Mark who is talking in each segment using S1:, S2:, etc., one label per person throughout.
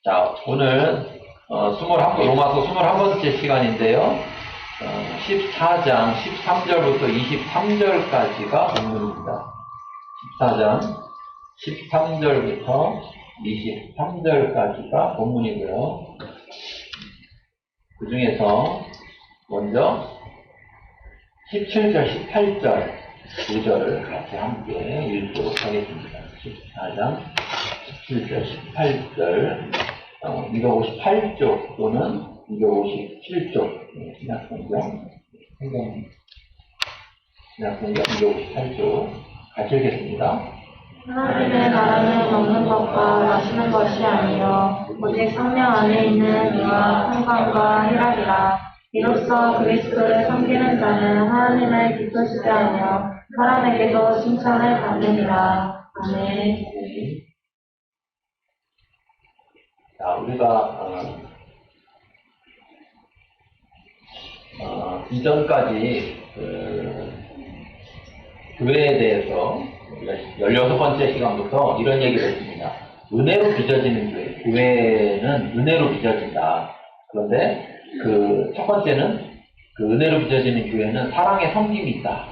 S1: 자, 오늘 21, 로마서 21번째 시간인데요. 14장 13절부터 23절까지가 본문입니다. 14장 13절부터 23절까지가 본문이고요. 그 중에서 먼저 17절, 18절 두 절을 같이 함께 읽도록 하겠습니다. 14장 17절, 18절 258쪽 또는 257쪽 신약성경 258쪽 같이 읽겠습니다.
S2: 하나님의 나라는 먹는 것과 마시는 것이 아니요 오직 성령 안에 있는 의와 평강과 희락이라. 이로써 그리스도를 섬기는 자는 하나님을 기쁘시게 하며 사람에게도 칭찬을 받느니라. 아멘.
S1: 자, 우리가 이전까지 교회에 대해서 16번째 시간부터 이런 얘기를 했습니다. 은혜로 빚어지는 교회. 교회는 은혜로 빚어진다. 그런데 그 첫 번째는 그 은혜로 빚어지는 교회는 사랑의 섬김이 있다.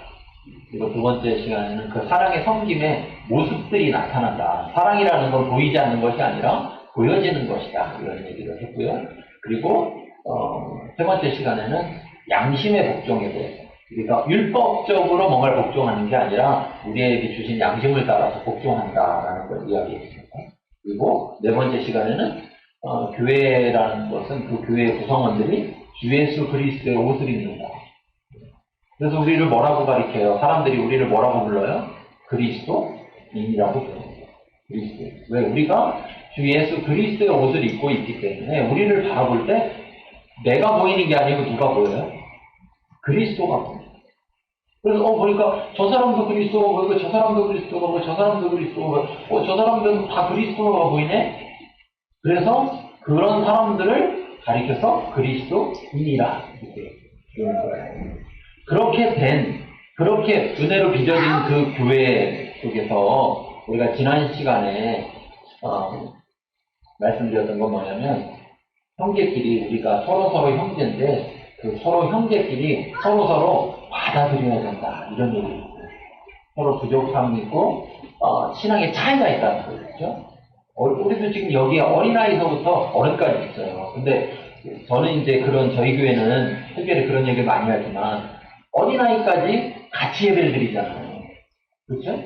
S1: 그리고 두 번째 시간에는 그 사랑의 섬김의 모습들이 나타난다. 사랑이라는 건 보이지 않는 것이 아니라 보여지는 것이다. 이런 얘기를 했고요. 그리고 세 번째 시간에는 양심의 복종에 대해서, 그러니까 율법적으로 뭔가를 복종하는 게 아니라 우리에게 주신 양심을 따라서 복종한다라는 걸 이야기했습니다. 그리고 네 번째 시간에는 교회라는 것은 그 교회의 구성원들이 주 예수 그리스도의 옷을 입는다. 그래서 우리를 뭐라고 가리켜요? 사람들이 우리를 뭐라고 불러요? 그리스도인이라고 불러요. 그리스도. 왜? 우리가 주 예수 그리스도의 옷을 입고 있기 때문에 우리를 바라볼 때 내가 보이는 게 아니고 누가 보여요? 그리스도가 보여요. 그래서 보니까 저 사람도 그리스도가 보이고 저 사람도 그리스도가 보이고 저 사람도 그리스도가 보이고 저 사람들은 다 그리스도가 보이네? 그래서 그런 사람들을 가리켜서 그리스도인이라 이렇게 부르는 거예요. 그렇게 은혜로 빚어진 그 교회 속에서 우리가 지난 시간에 말씀드렸던 건 뭐냐면, 형제끼리 우리가 서로 형제인데 그 서로 형제끼리 서로 받아들여야 된다, 이런 얘기를 했어요. 서로 부족함이 있고 신앙의 차이가 있다는 거죠. 우리도 지금 여기에 어린아이서부터 어른까지 있어요. 근데 저는 이제 저희 교회는 특별히 그런 얘기를 많이 하지만 어린아이까지 같이 예배를 드리잖아요. 그렇죠?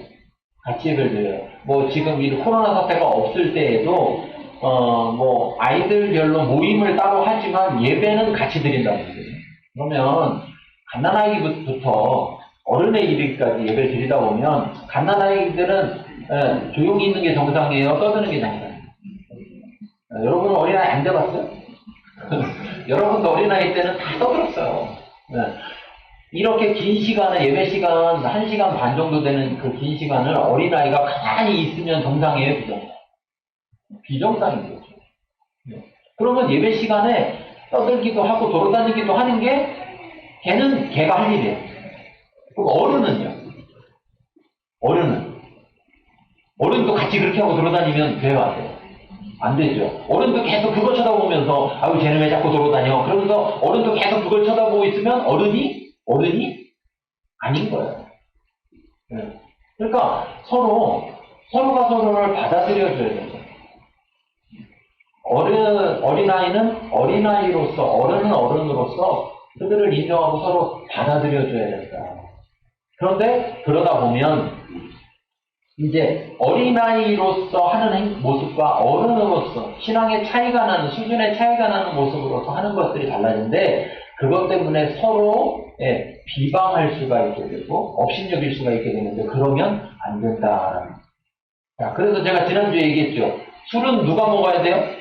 S1: 같이 예배를 드려요. 뭐 지금 이 코로나 사태가 없을 때에도 아이들별로 모임을 따로 하지만 예배는 같이 드린다는 거예요. 그러면 갓난아기부터 어른에 이르기까지 예배를 드리다 보면 갓난아이들은 조용히 있는 게 정상이에요? 떠드는 게 정상이에요? 여러분은 어린아이 안 돼봤어요? 여러분도 어린아이 때는 다 떠들었어요. 이렇게 긴 시간을, 예배 시간 1시간 반 정도 되는 그 긴 시간을 어린아이가 가만히 있으면 정상이에요? 비정상? 비정상인 거죠. 그러면 예배 시간에 떠들기도 하고 돌아다니기도 하는 게 걔는 걔가 할 일이에요. 그럼 어른은요? 어른도 같이 그렇게 하고 돌아다니면 돼요, 안 돼요? 안 되죠. 어른도 계속 그거 쳐다보면서 아유 쟤는 왜 자꾸 돌아다녀? 그러면서 어른도 계속 그걸 쳐다보고 있으면 어른이 아닌 거예요. 그러니까 서로가 서로를 받아들여줘야 돼요. 어린아이는 어린아이로서, 어른은 어른으로서 그들을 인정하고 서로 받아들여줘야 된다. 그런데 그러다 보면 이제 어린아이로서 하는 모습과 어른으로서 신앙의 차이가 나는, 수준의 차이가 나는 모습으로서 하는 것들이 달라지는데, 그것 때문에 서로 비방할 수가 있게 되고 업신여길 수가 있게 되는데, 그러면 안 된다라는. 자, 그래서 제가 지난주에 얘기했죠. 술은 누가 먹어야 돼요?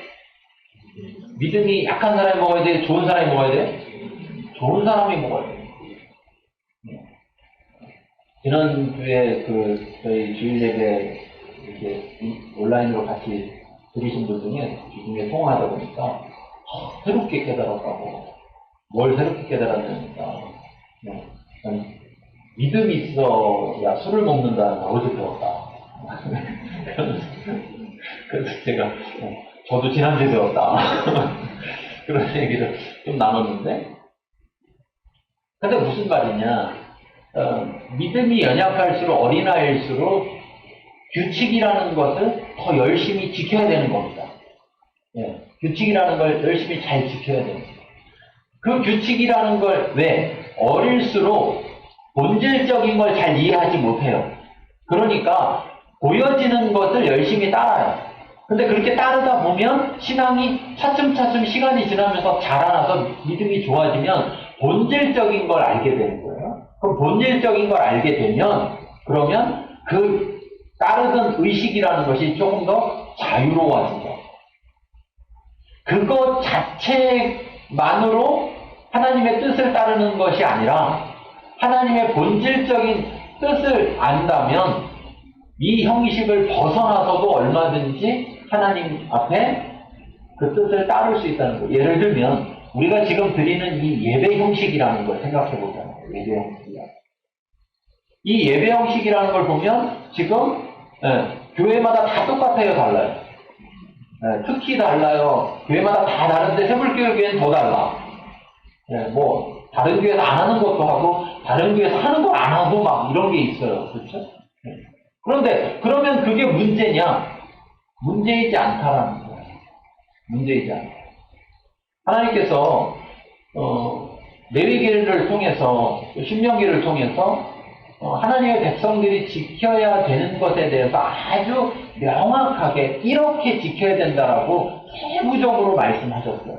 S1: 믿음이 약한 사람이 먹어야 돼요? 좋은 사람이 먹어야 돼요? 좋은 사람이 먹어야 돼요. 지난주에 저희 주일 예배 이렇게 온라인으로 같이 들으신 분 중에 주중에 통화하다 보니까 새롭게 깨달았다고. 뭘 새롭게 깨달았냐니까 믿음이 있어야 술을 먹는다는 걸 어디서 배웠다. 그래서 제가 저도 지난주에 배웠다. 그런 얘기를 좀 나눴는데, 근데 무슨 말이냐, 믿음이 연약할수록 어린아이일수록 규칙이라는 것을 더 열심히 지켜야 되는 겁니다. 예, 규칙이라는 걸 열심히 잘 지켜야 됩니다. 그 규칙이라는 걸 왜? 어릴수록 본질적인 걸 잘 이해하지 못해요. 그러니까 보여지는 것을 열심히 따라요. 근데 그렇게 따르다 보면 신앙이 차츰차츰 시간이 지나면서 자라나서 믿음이 좋아지면 본질적인 걸 알게 되는 거예요. 그럼 본질적인 걸 알게 되면 그러면 그 따르던 의식이라는 것이 조금 더 자유로워지죠. 그것 자체만으로 하나님의 뜻을 따르는 것이 아니라 하나님의 본질적인 뜻을 안다면 이 형식을 벗어나서도 얼마든지 하나님 앞에 그 뜻을 따를 수 있다는 거예요. 예를 들면 우리가 지금 드리는 이 예배 형식이라는 걸 생각해 보잖아요. 예배 형식이야. 이 예배 형식이라는 걸 보면 지금 교회마다 다 똑같아요. 달라요. 특히 달라요. 교회마다 다 다른데 새불교회는 더 달라. 뭐 다른 교회에서 안 하는 것도 하고 다른 교회에서 하는 거 안 하고 막 이런 게 있어요. 그렇죠? 그런데 그러면 그게 문제냐? 문제이지 않다라는 거예요. 문제이지 않다. 하나님께서 레위기를 통해서 신명기를 통해서 하나님의 백성들이 지켜야 되는 것에 대해서 아주 명확하게 이렇게 지켜야 된다라고 세부적으로 말씀하셨어요.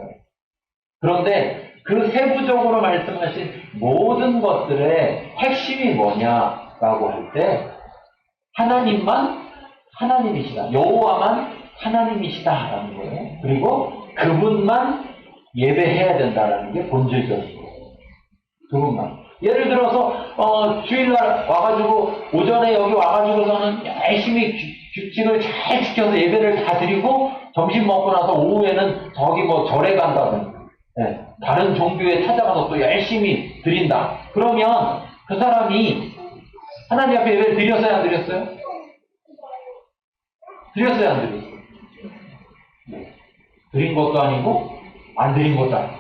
S1: 그런데 그 세부적으로 말씀하신 모든 것들의 핵심이 뭐냐라고 할 때 하나님만 하나님이시다. 여호와만 하나님이시다라는 거예요. 그리고 그분만 예배해야 된다라는 게 본질적인 거예요. 그분만. 예를 들어서 주일날 와가지고 오전에 여기 와가지고서는 열심히 규칙을 잘 지켜서 예배를 다 드리고 점심 먹고 나서 오후에는 저기 뭐 절에 간다든지 다른 종교에 찾아가서 또 열심히 드린다. 그러면 그 사람이 하나님 앞에 예배를 드렸어요? 안 드렸어요? 드렸어요? 안 드렸어요? 드린 것도 아니고 안 드린 것도 아니고.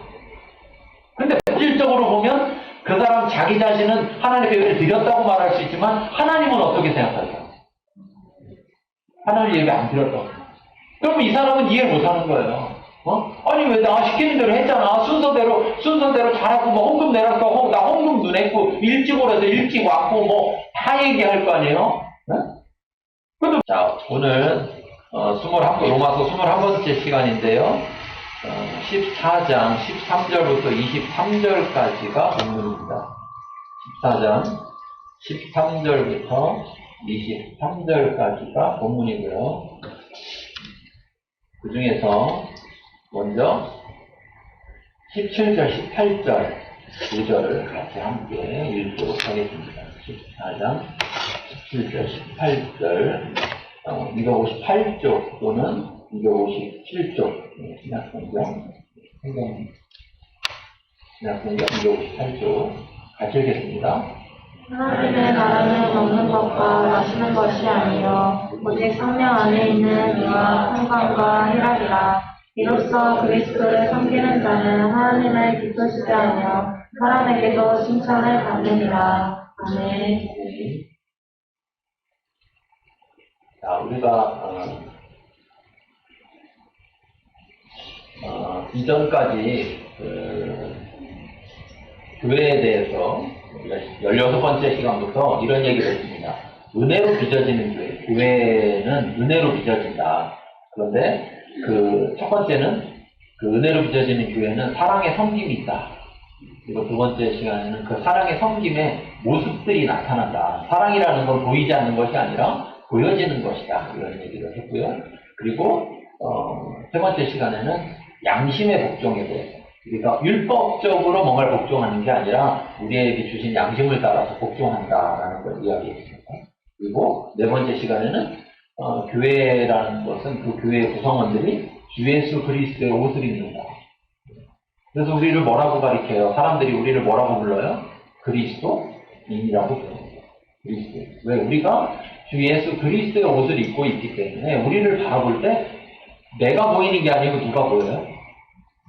S1: 근데 본질적으로 보면 그 사람 자기 자신은 하나님께 예배를 드렸다고 말할 수 있지만 하나님은 어떻게 생각할까요? 하나님 예배 안 드렸다고. 그러면 이 사람은 이해를 못하는 거예요. 아니 왜 나 시키는 대로 했잖아. 순서대로 잘하고 뭐 헌금 내라고 나 헌금도 냈고 일찍 오라서 일찍 왔고 뭐 다 얘기할 거 아니에요? 네? 자 오늘 로마서 21번째 시간인데요. 14장 13절부터 23절까지가 본문입니다. 14장 13절부터 23절까지가 본문이고요. 그 중에서 먼저 17절, 18절 두 절을 같이 함께 읽도록 하겠습니다. 14장 17절, 18절 258쪽 또는 257쪽 신약성경 258쪽 같이 읽겠습니다.
S2: 하나님의 나라는 먹는 것과 마시는 것이 아니요 오직 성령 안에 있는 이와 평강과 희락이라. 이로써 그리스도를 섬기는 자는 하나님을 기쁘시게 하며 사람에게도 칭찬을 받느니라. 아멘.
S1: 자, 우리가 이전까지 교회에 대해서 16번째 시간부터 이런 얘기를 했습니다. 은혜로 빚어지는 교회. 교회는 은혜로 빚어진다. 그런데 그 첫 번째는 그 은혜로 빚어지는 교회는 사랑의 섬김이 있다. 그리고 두 번째 시간에는 그 사랑의 섬김의 모습들이 나타난다. 사랑이라는 건 보이지 않는 것이 아니라 보여지는 것이다. 이런 얘기를 했고요. 그리고 세 번째 시간에는 양심의 복종에 대해서. 그러니까 율법적으로 뭔가를 복종하는 게 아니라 우리에게 주신 양심을 따라서 복종한다라는 걸 이야기했습니다. 그리고 네 번째 시간에는 교회라는 것은 그 교회의 구성원들이 주 예수 그리스도의 옷을 입는다. 그래서 우리를 뭐라고 가리켜요? 사람들이 우리를 뭐라고 불러요? 그리스도인이라고 불러요. 그리스도. 왜? 우리가 주 예수 그리스도의 옷을 입고 있기 때문에 우리를 바라볼 때 내가 보이는 게 아니고 누가 보여요?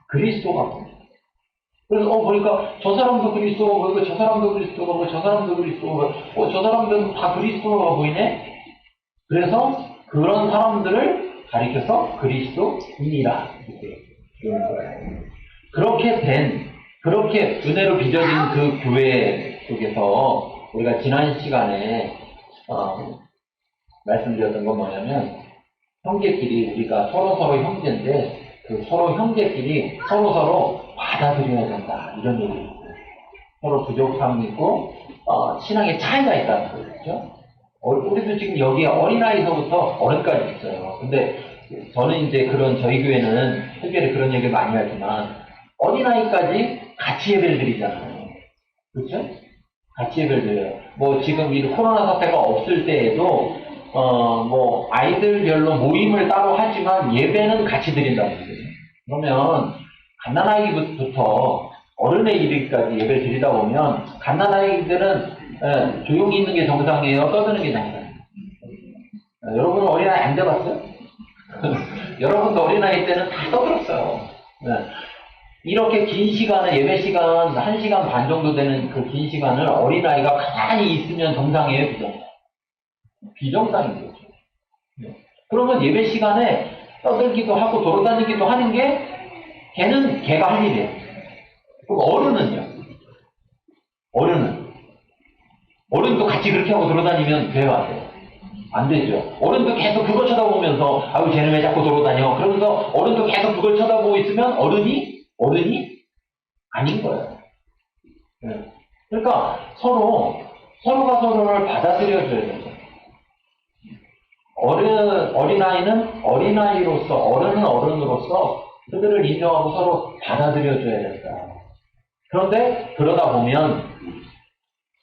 S1: 그리스도가 보여요. 그래서 보니까 저 사람도 그리스도가 보이고 저 사람도 그리스도가 보이고 저 사람도 그리스도가 보이고 저 사람들은 다 그리스도가 보이네? 그래서 그런 사람들을 가리켜서 그리스도인이라 이렇게 부르는 거예요. 그렇게 은혜로 빚어진 그 교회 속에서 우리가 지난 시간에 말씀드렸던 건 뭐냐면 형제끼리 우리가 서로 형제인데 그 서로 형제끼리 서로 받아들여야 된다 이런 얘기를 했어요. 서로 부족함이 있고 신앙의 차이가 있다는 거죠. 우리도 지금 여기에 어린아이서부터 어른까지 있어요. 근데 저는 이제 저희 교회는 특별히 그런 얘기를 많이 하지만 어린아이까지 같이 예배를 드리잖아요. 그렇죠? 같이 예배를 드려요. 뭐 지금 이 코로나 사태가 없을 때에도 뭐 아이들별로 모임을 따로 하지만 예배는 같이 드린다고 했어요. 그러면 갓난아기부터 어른에 이르기까지 예배를 드리다 보면 갓난아이들은 조용히 있는 게 정상이에요? 떠드는 게 정상이에요? 여러분은 어린아이 안 돼봤어요? 여러분도 어린아이 때는 다 떠들었어요. 이렇게 긴 시간을, 예배 시간, 1시간 반 정도 되는 그 긴 시간을 어린아이가 가만히 있으면 정상이에요? 비정상? 비정상인 거죠. 그러면 예배 시간에 떠들기도 하고 돌아다니기도 하는 게 걔는 걔가 할 일이에요. 그럼 어른은요? 어른도 같이 그렇게 하고 돌아다니면 돼요, 안 돼요? 안 되죠. 어른도 계속 그걸 쳐다보면서 아유 쟤는 왜 자꾸 돌아다녀? 그러면서 어른도 계속 그걸 쳐다보고 있으면 어른이 아닌 거예요. 그러니까 서로가 서로를 받아들여줘야 돼요. 어린아이는 어린아이로서, 어른은 어른으로서 그들을 인정하고 서로 받아들여줘야 된다. 그런데 그러다 보면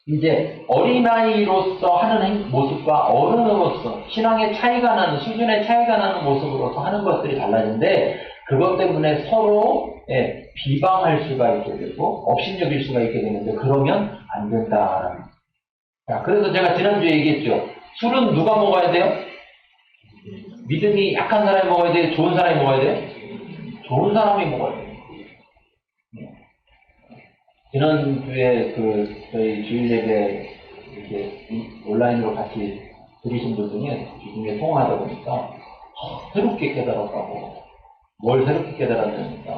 S1: 이제 어린아이로서 하는 모습과 어른으로서 신앙의 차이가 나는, 수준의 차이가 나는 모습으로서 하는 것들이 달라지는데 그것 때문에 서로 비방할 수가 있게 되고 업신여길 수가 있게 되는데 그러면 안 된다라는. 자, 그래서 제가 지난주에 얘기했죠. 술은 누가 먹어야 돼요? 믿음이 약한 사람이 먹어야 돼요? 좋은 사람이 먹어야 돼요? 좋은 사람이 먹어야 돼요. 지난주에 저희 주일 예배 이렇게 온라인으로 같이 들으신 분 중에 통화하다 보니까 새롭게 깨달았다고. 뭘 새롭게 깨달았냐니까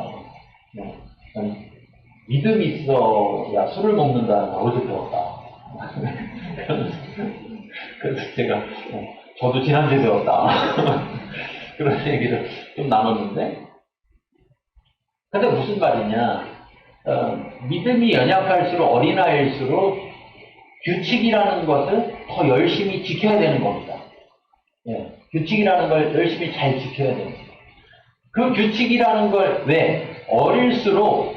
S1: 믿음이 있어야 술을 먹는다는 걸 어디서 배웠다. 그래서 제가 저도 지난주에 배웠다. 그런 얘기를 좀 나눴는데 근데 무슨 말이냐 믿음이 연약할수록 어린아이일수록 규칙이라는 것을 더 열심히 지켜야 되는 겁니다. 규칙이라는 걸 열심히 잘 지켜야 됩니다. 그 규칙이라는 걸 왜? 어릴수록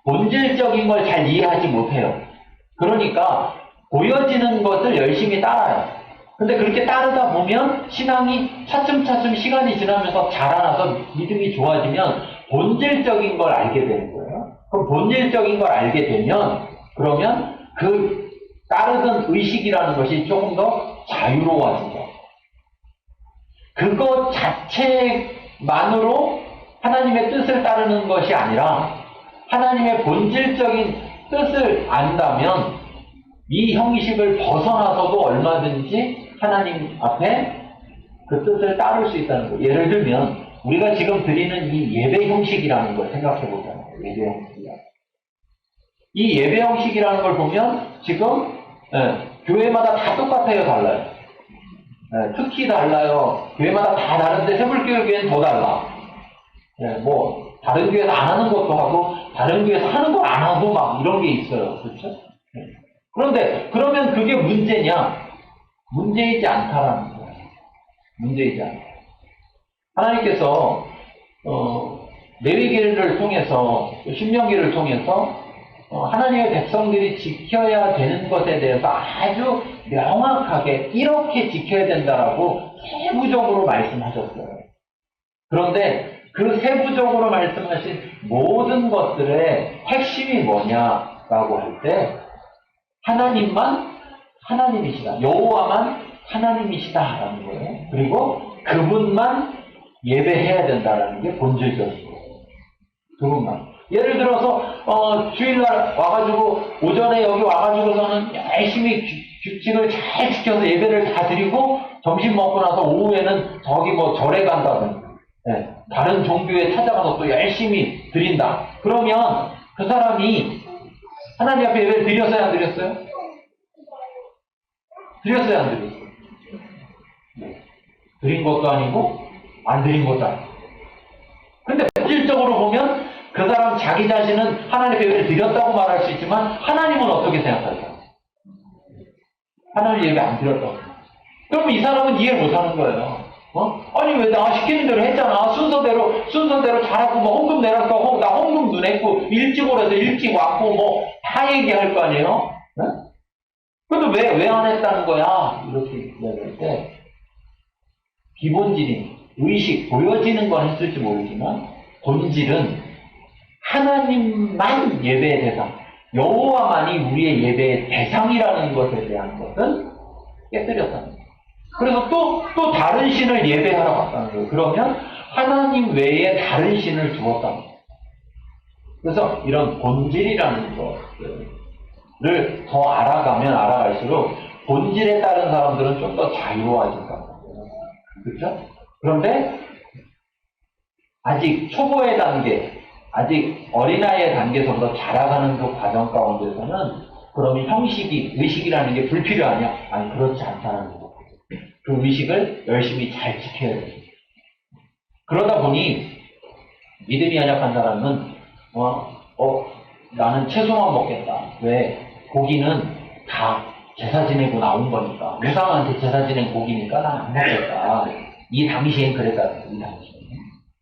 S1: 본질적인 걸 잘 이해하지 못해요. 그러니까 보여지는 것을 열심히 따라요. 근데 그렇게 따르다 보면 신앙이 차츰차츰 시간이 지나면서 자라나서 믿음이 좋아지면 본질적인 걸 알게 되는 거예요. 그럼 본질적인 걸 알게 되면 그러면 그 따르던 의식이라는 것이 조금 더 자유로워지죠. 그것 자체만으로 하나님의 뜻을 따르는 것이 아니라 하나님의 본질적인 뜻을 안다면 이 형식을 벗어나서도 얼마든지 하나님 앞에 그 뜻을 따를 수 있다는 거예요. 예를 들면 우리가 지금 드리는 이 예배 형식이라는 걸 생각해 보잖아요. 예배 형식이라는. 이 예배 형식이라는 걸 보면 지금 교회마다 다 똑같아요, 달라요. 특히 달라요. 교회마다 다 다른데 새불교회는 더 달라. 뭐 다른 교회에서 안 하는 것도 하고 다른 교회에서 하는 걸 안 하고 막 이런 게 있어요. 그렇죠? 그런데 그러면 그게 문제냐? 문제이지 않다라는 거예요. 문제이지 않다. 하나님께서 레위기를 통해서 신명기를 통해서 하나님의 백성들이 지켜야 되는 것에 대해서 아주 명확하게 이렇게 지켜야 된다라고 세부적으로 말씀하셨어요. 그런데 그 세부적으로 말씀하신 모든 것들의 핵심이 뭐냐라고 할 때 하나님만 하나님이시다. 여호와만 하나님이시다라는 거예요. 그리고 그분만 예배해야 된다는 게 본질적이고 두 분만. 예를 들어서 주일날 와가지고 오전에 여기 와가지고서는 열심히 규칙을 잘 지켜서 예배를 다 드리고 점심 먹고 나서 오후에는 저기 뭐 절에 간다든지 다른 종교에 찾아가서 또 열심히 드린다. 그러면 그 사람이 하나님 앞에 예배를 드렸어요, 안 드렸어요? 드렸어요, 안 드렸어요? 드린 것도 아니고 안 드린 것도 아니고. 근데 본질적으로 보면 그 사람 자기 자신은 하나님께 예배를 드렸다고 말할 수 있지만 하나님은 어떻게 생각할까요? 하나님 예배 안 드렸다고. 그러면 이 사람은 이해를 못하는 거예요. 아니 왜 나 시키는 대로 했잖아. 순서대로 잘하고 뭐 헌금 내놨고 나 헌금도 냈고 일찍 오라서 일찍 왔고 뭐 다 얘기할 거 아니에요? 근데 왜 안 했다는 거야? 이렇게 얘기할 때 기본질인 의식 보여지는 건 했을지 모르지만 본질은 하나님만 예배의 대상, 여호와만이 우리의 예배의 대상이라는 것에 대한 것은 깨뜨렸다는 거예요. 그래서 또 다른 신을 예배하러 갔다는 거예요. 그러면 하나님 외에 다른 신을 두었다는 거예요. 그래서 이런 본질이라는 것을 더 알아가면 알아갈수록 본질에 따른 사람들은 좀 더 자유로워진다는 거예요. 그렇죠? 그런데 아직 초보의 단계, 아직 어린아이의 단계에서부터 자라가는 그 과정 가운데서는 그러면 형식이, 의식이라는 게 불필요하냐? 아니, 그렇지 않다는 거예요. 그 의식을 열심히 잘 지켜야 돼요. 그러다 보니 믿음이 연약한 사람은 나는 채소만 먹겠다. 왜? 고기는 다 제사 지내고 나온 거니까. 우상한테 제사 지낸 고기니까 난 안 먹겠다. 이 당시엔 그랬다는 거예요. 이 당시엔.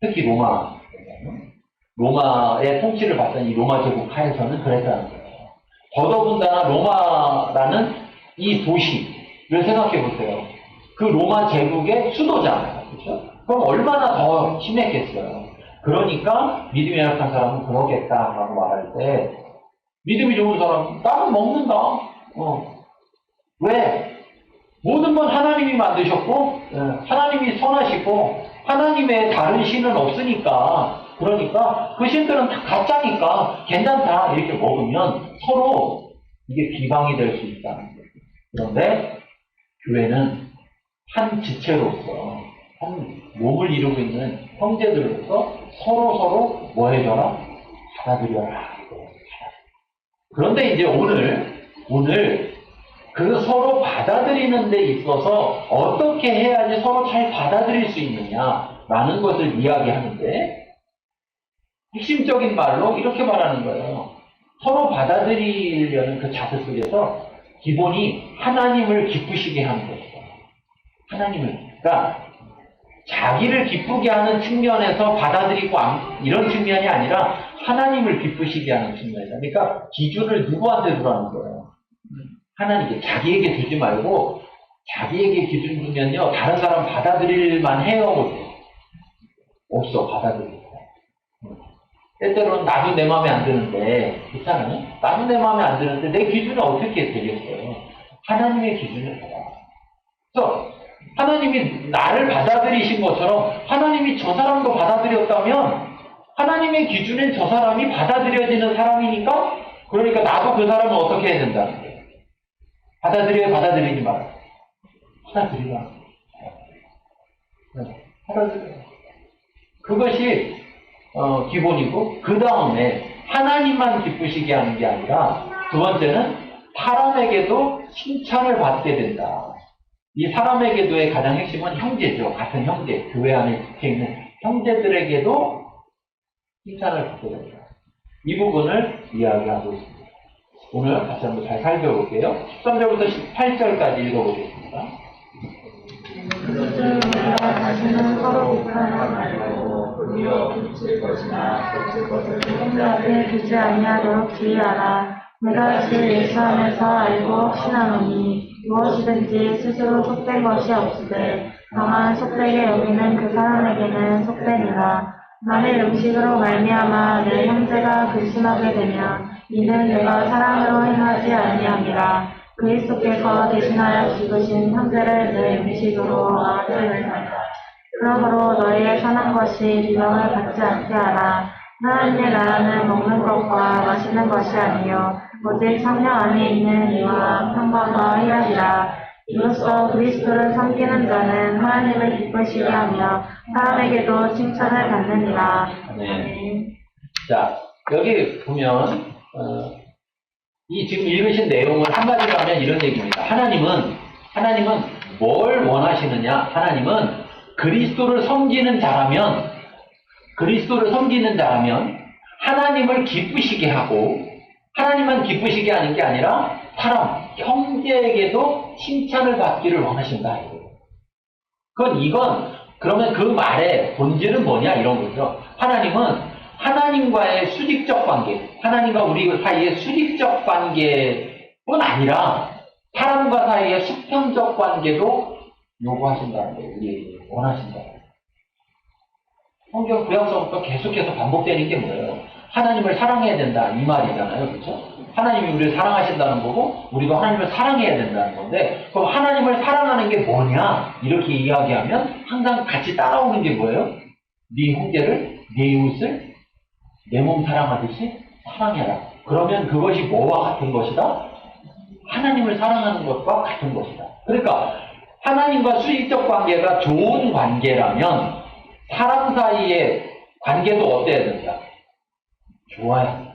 S1: 특히 로마의 통치를 받던 이 로마 제국 하에서는 그랬다는 거예요. 더더군다나 로마라는 이 도시를 생각해 보세요. 그 로마 제국의 수도잖아요. 그렇죠? 그럼 얼마나 더 심했겠어요. 그러니까 믿음이 약한 사람은 그러겠다라고 말할 때 믿음이 좋은 사람은 나는 먹는다. 왜? 모든 건 하나님이 만드셨고 하나님이 선하시고 하나님의 다른 신은 없으니까 그러니까 그 신들은 다 가짜니까 괜찮다 이렇게 먹으면 서로 이게 비방이 될 수 있다는 거예요. 그런데 교회는 한 지체로서 한 몸을 이루고 있는 형제들로서 서로 뭐 해줘라? 받아들여라. 그런데 이제 오늘 그 서로 받아들이는 데 있어서 어떻게 해야지 서로 잘 받아들일 수 있느냐라는 것을 이야기하는데 핵심적인 말로 이렇게 말하는 거예요. 서로 받아들이려는 그 자세 속에서 기본이 하나님을 기쁘시게 하는 것이다. 그러니까 자기를 기쁘게 하는 측면에서 받아들이고 이런 측면이 아니라 하나님을 기쁘시게 하는 측면이다. 그러니까 기준을 누구한테 두라는 거예요. 하나님께. 자기에게 두지 말고 자기에게 기준 두면요 다른 사람 받아들일만 해요. 없어. 받아들일 때때로는 나도 내 마음에 안 드는데 그렇잖아요. 나도 내 마음에 안 드는데 내 기준은 어떻게 되겠어요? 하나님의 기준을 받아. 그래서 하나님이 나를 받아들이신 것처럼 하나님이 저 사람도 받아들였다면 하나님의 기준엔 저 사람이 받아들여지는 사람이니까 그러니까 나도 그 사람을 어떻게 해야 된다는 거예요. 받아들여야 받아들이지 마라. 받아들이라. 받아들여. 그것이 기본이고 그 다음에 하나님만 기쁘시게 하는 게 아니라 두 번째는 사람에게도 칭찬을 받게 된다. 이 사람에게도의 가장 핵심은 형제죠. 같은 형제. 교회 안에 지켜있는 형제들에게도 칭찬을 받게 된다. 이 부분을 이야기하고 있습니다. 오늘 다시 한번 잘 살펴볼게요. 13절부터 18절까지 읽어보겠습니다.
S2: 우리가 다시는 서로 비판하지 말고 우리로 붙일 것이나 겹칠 것을 형제 앞에 두지 아니하도록 주의하라. 내가 주 예수 안에서 알고 확신하노니 무엇이든지 스스로 속된 것이 없으되 다만 속되게 여기는 그 사람에게는 속되니라. 남의 음식으로 말미암아 내 형제가 근심하게 되면 이는 내가 사랑으로 행하지 아니함이라. 그리스도께서 대신하여 죽으신 형제를 내 음식으로 아들을 하라. 그러므로 너희의 사는 것이 비명을 받지 않게 하라. 하나님의 나라는 먹는 것과 마시는 것이 아니요 오직 성령 안에 있는 이와 평강과 희락이라. 이로써 그리스도를 섬기는 자는 하나님을 기쁘시게 하며 사람에게도 칭찬을 받느니라.
S1: 네. 자, 여기 보면 이 지금 읽으신 내용을 한마디로 하면 이런 얘기입니다. 하나님은 뭘 원하시느냐? 하나님은 그리스도를 섬기는 자라면 하나님을 기쁘시게 하고, 하나님만 기쁘시게 하는 게 아니라 사람, 형제에게도 칭찬을 받기를 원하신다. 그러면 그 말의 본질은 뭐냐? 이런 거죠. 하나님은 하나님과의 수직적 관계, 하나님과 우리 사이의 수직적 관계뿐 아니라 사람과 사이의 수평적 관계도 요구하신다는 거예요. 우리 원하신다. 성경 구약서부터 계속해서 반복되는 게 뭐예요? 하나님을 사랑해야 된다 이 말이잖아요. 그렇죠? 하나님이 우리를 사랑하신다는 거고 우리도 하나님을 사랑해야 된다는 건데, 그럼 하나님을 사랑하는 게 뭐냐? 이렇게 이야기하면 항상 같이 따라오는 게 뭐예요? 네 형제를, 네 이웃을 내 몸 사랑하듯이 사랑해라. 그러면 그것이 뭐와 같은 것이다? 하나님을 사랑하는 것과 같은 것이다. 그러니까 하나님과 수직적 관계가 좋은 관계라면 사람 사이의 관계도 어때야 된다? 좋아요.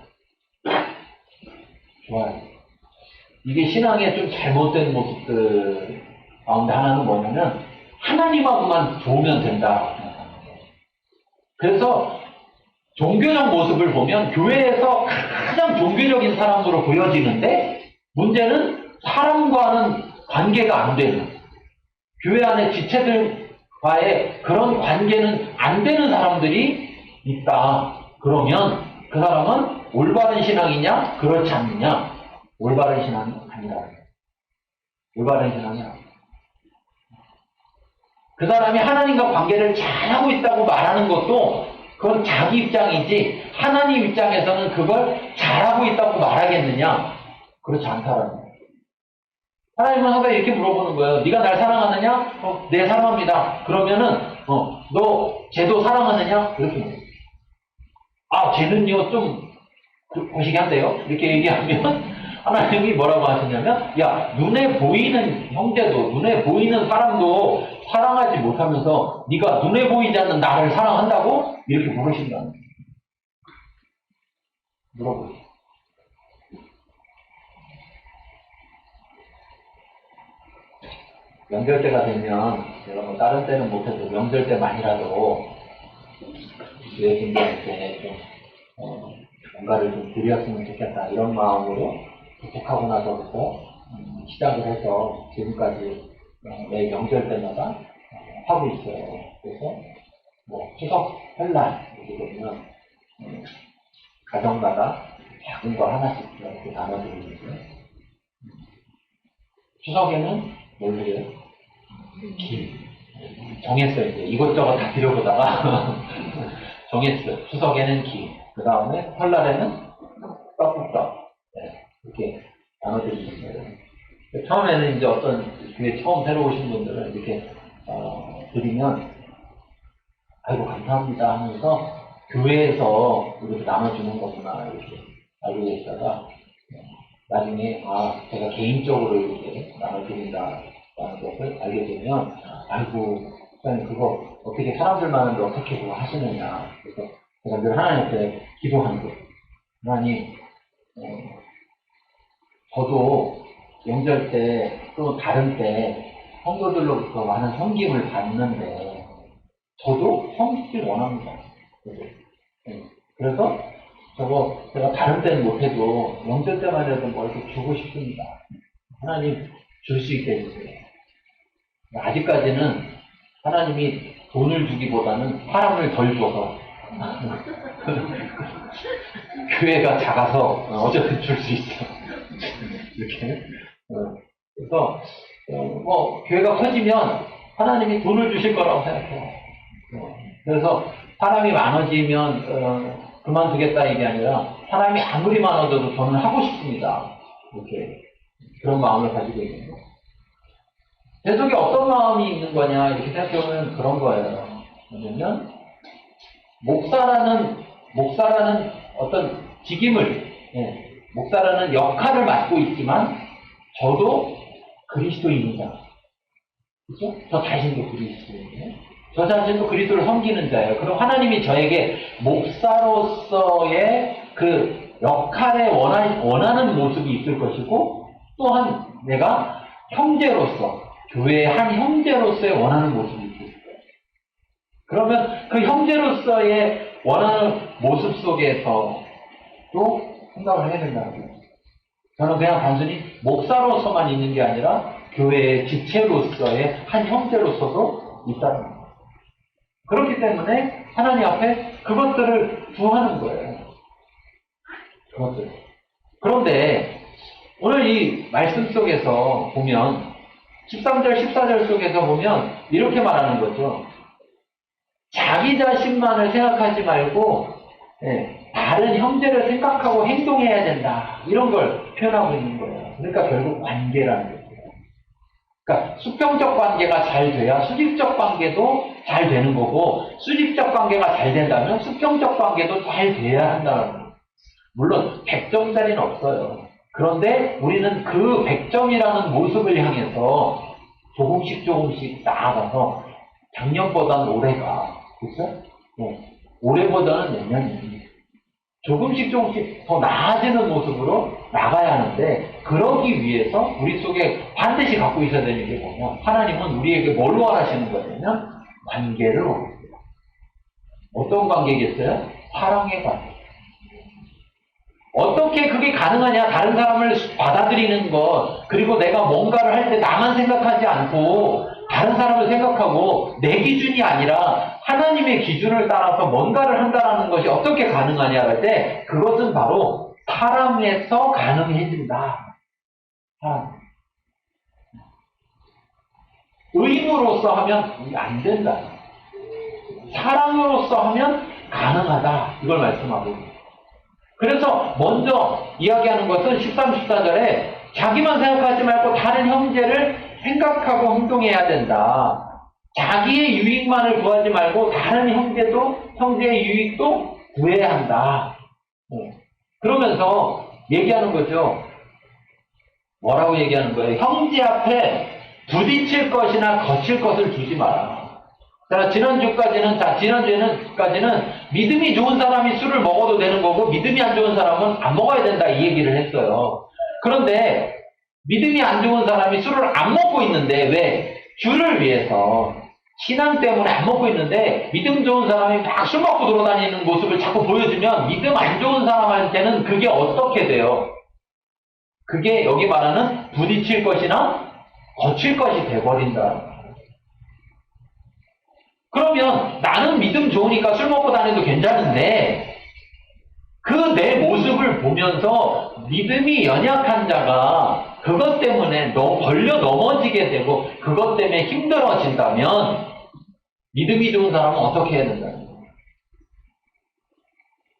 S1: 이게 신앙의 좀 잘못된 모습들 가운데 하나는 뭐냐면 하나님하고만 좋으면 된다. 그래서 종교적 모습을 보면 교회에서 가장 종교적인 사람으로 보여지는데, 문제는 사람과는 관계가 안 되는, 교회 안에 지체들과의 그런 관계는 안 되는 사람들이 있다. 그러면 그 사람은 올바른 신앙이냐? 그렇지 않느냐? 올바른 신앙이 아니라. 올바른 신앙이 아니라. 그 사람이 하나님과 관계를 잘하고 있다고 말하는 것도 그건 자기 입장이지, 하나님 입장에서는 그걸 잘하고 있다고 말하겠느냐? 그렇지 않다라는 거예요. 하나님은 항상 이렇게 물어보는 거예요. 네가 날 사랑하느냐? 네, 사랑합니다. 그러면은 너 쟤도 사랑하느냐? 이렇게 물어요. 쟤는요 좀 거시기 한데요? 이렇게 얘기하면 하나님이 뭐라고 하시냐면, 야, 눈에 보이는 형제도, 눈에 보이는 사람도 사랑하지 못하면서 네가 눈에 보이지 않는 나를 사랑한다고? 이렇게 물으신다는 거예요. 물어보세요. 명절 때가 되면, 제가 뭐 다른 때는 못해도 명절 때만이라도 교회 분들한테 좀 뭔가를 좀 드렸으면 좋겠다, 이런 마음으로 부탁하고 나서부터 시작을 해서 지금까지 매 명절 때마다 하고 있어요. 그래서 뭐 추석 설날 이렇게 되면 가정마다 작은 거 하나씩 이렇게 나눠드리는데, 추석에는 뭘 드려요? 김. 정했어요. 이제 이것저것 다 드려보다가 정했어요. 추석에는 김. 그 다음에 설날에는 떡국떡. 네, 이렇게 나눠드리는 거예요. 처음에는 이제 어떤 교회 처음 새로 오신 분들은 이렇게 드리면 아이고 감사합니다 하면서 교회에서 이렇게 나눠주는 거구나 이렇게 알고 계시다가 나중에 제가 개인적으로 이렇게 나눠드린다라는 것을 알게 되면, 아이고 목사님 그거 어떻게 사람들 많은데 어떻게 그거 하시느냐. 그래서 제가 늘 하나님 앞에 기도하는 거예요. 하나님, 저도 명절 때 또 다른 때 성도들로부터 많은 섬김을 받는데 저도 섬기길 원합니다. 그래서 제가 다른 때는 못해도 명절 때만 해도 뭐 이렇게 주고 싶습니다. 하나님 줄 수 있게 해주세요. 아직까지는 하나님이 돈을 주기보다는 사람을 덜 줘서 교회가 작아서 어쨌든 줄 수 있어. 이렇게. 그래서 뭐 교회가 커지면 하나님이 돈을 주실 거라고 생각해요. 그래서 사람이 많아지면 그만두겠다 이게 아니라, 사람이 아무리 많아져도 저는 하고 싶습니다. 이렇게 그런 마음을 가지고 있는 거예요. 제 속에 어떤 마음이 있는 거냐 이렇게 생각해보면 그런 거예요. 뭐냐면, 목사라는 어떤 직임을, 목사라는 역할을 맡고 있지만, 저도 그리스도인이다. 그죠? 저 자신도 그리스도인이에요. 저 자신도 그리스도를 섬기는 자예요. 그럼 하나님이 저에게 목사로서의 그 역할에 원하는 모습이 있을 것이고, 또한 내가 형제로서, 교회의 한 형제로서의 원하는 모습이 있을 거예요. 그러면 그 형제로서의 원하는 모습 속에서 또 생각을 해야 된다는 거예요. 저는 그냥 단순히 목사로서만 있는 게 아니라 교회의 지체로서의 한 형제로서도 있다는 거예요. 그렇기 때문에 하나님 앞에 그것들을 구하는 거예요. 그것들. 그런데 오늘 이 말씀 속에서 보면 13절, 14절 속에서 보면 이렇게 말하는 거죠. 자기 자신만을 생각하지 말고 다른 형제를 생각하고 행동해야 된다. 이런 걸 표현하고 있는 거예요. 그러니까 결국 관계라는 거예요. 그러니까 수평적 관계가 잘 돼야 수직적 관계도 잘 되는 거고, 수직적 관계가 잘 된다면 수평적 관계도 잘 돼야 한다는 거예요. 물론 100점짜리는 없어요. 그런데 우리는 그 100점이라는 모습을 향해서 조금씩 나아가서 작년보다는 올해가, 그렇죠? 올해보다는 내년이 조금씩 더 나아지는 모습으로 나가야 하는데, 그러기 위해서 우리 속에 반드시 갖고 있어야 되는 게 뭐냐, 하나님은 우리에게 뭘 원하시는 거냐면 관계를 원하세요. 어떤 관계겠어요? 사랑의 관계. 어떻게 그게 가능하냐? 다른 사람을 받아들이는 것, 그리고 내가 뭔가를 할 때 나만 생각하지 않고 다른 사람을 생각하고 내 기준이 아니라 하나님의 기준을 따라서 뭔가를 한다는 것이 어떻게 가능하냐 할 때, 그것은 바로 사랑에서 가능해진다. 의무로서 하면 안 된다. 사랑으로서 하면 가능하다. 이걸 말씀하고 있습니다. 그래서 먼저 이야기하는 것은 13, 14절에 자기만 생각하지 말고 다른 형제를 생각하고 행동해야 된다. 자기의 유익만을 구하지 말고 다른 형제의 유익도 구해야 한다. 그러면서 얘기하는 거죠. 뭐라고 얘기하는 거예요? 형제 앞에 부딪힐 것이나 거칠 것을 두지 마라. 자, 지난주에는 믿음이 좋은 사람이 술을 먹어도 되는 거고, 믿음이 안 좋은 사람은 안 먹어야 된다, 이 얘기를 했어요. 그런데 믿음이 안 좋은 사람이 술을 안 먹고 있는데, 왜? 주를 위해서 신앙 때문에 안 먹고 있는데, 믿음 좋은 사람이 막 술 먹고 돌아다니는 모습을 자꾸 보여주면 믿음 안 좋은 사람한테는 그게 어떻게 돼요? 그게 여기 말하는 부딪힐 것이나 거칠 것이 돼버린다. 그러면 나는 믿음 좋으니까 술 먹고 다녀도 괜찮은데, 그 내 모습을 보면서 믿음이 연약한 자가 그것 때문에 걸려 넘어지게 되고 그것 때문에 힘들어진다면, 믿음이 좋은 사람은 어떻게 해야 된다는 거예요?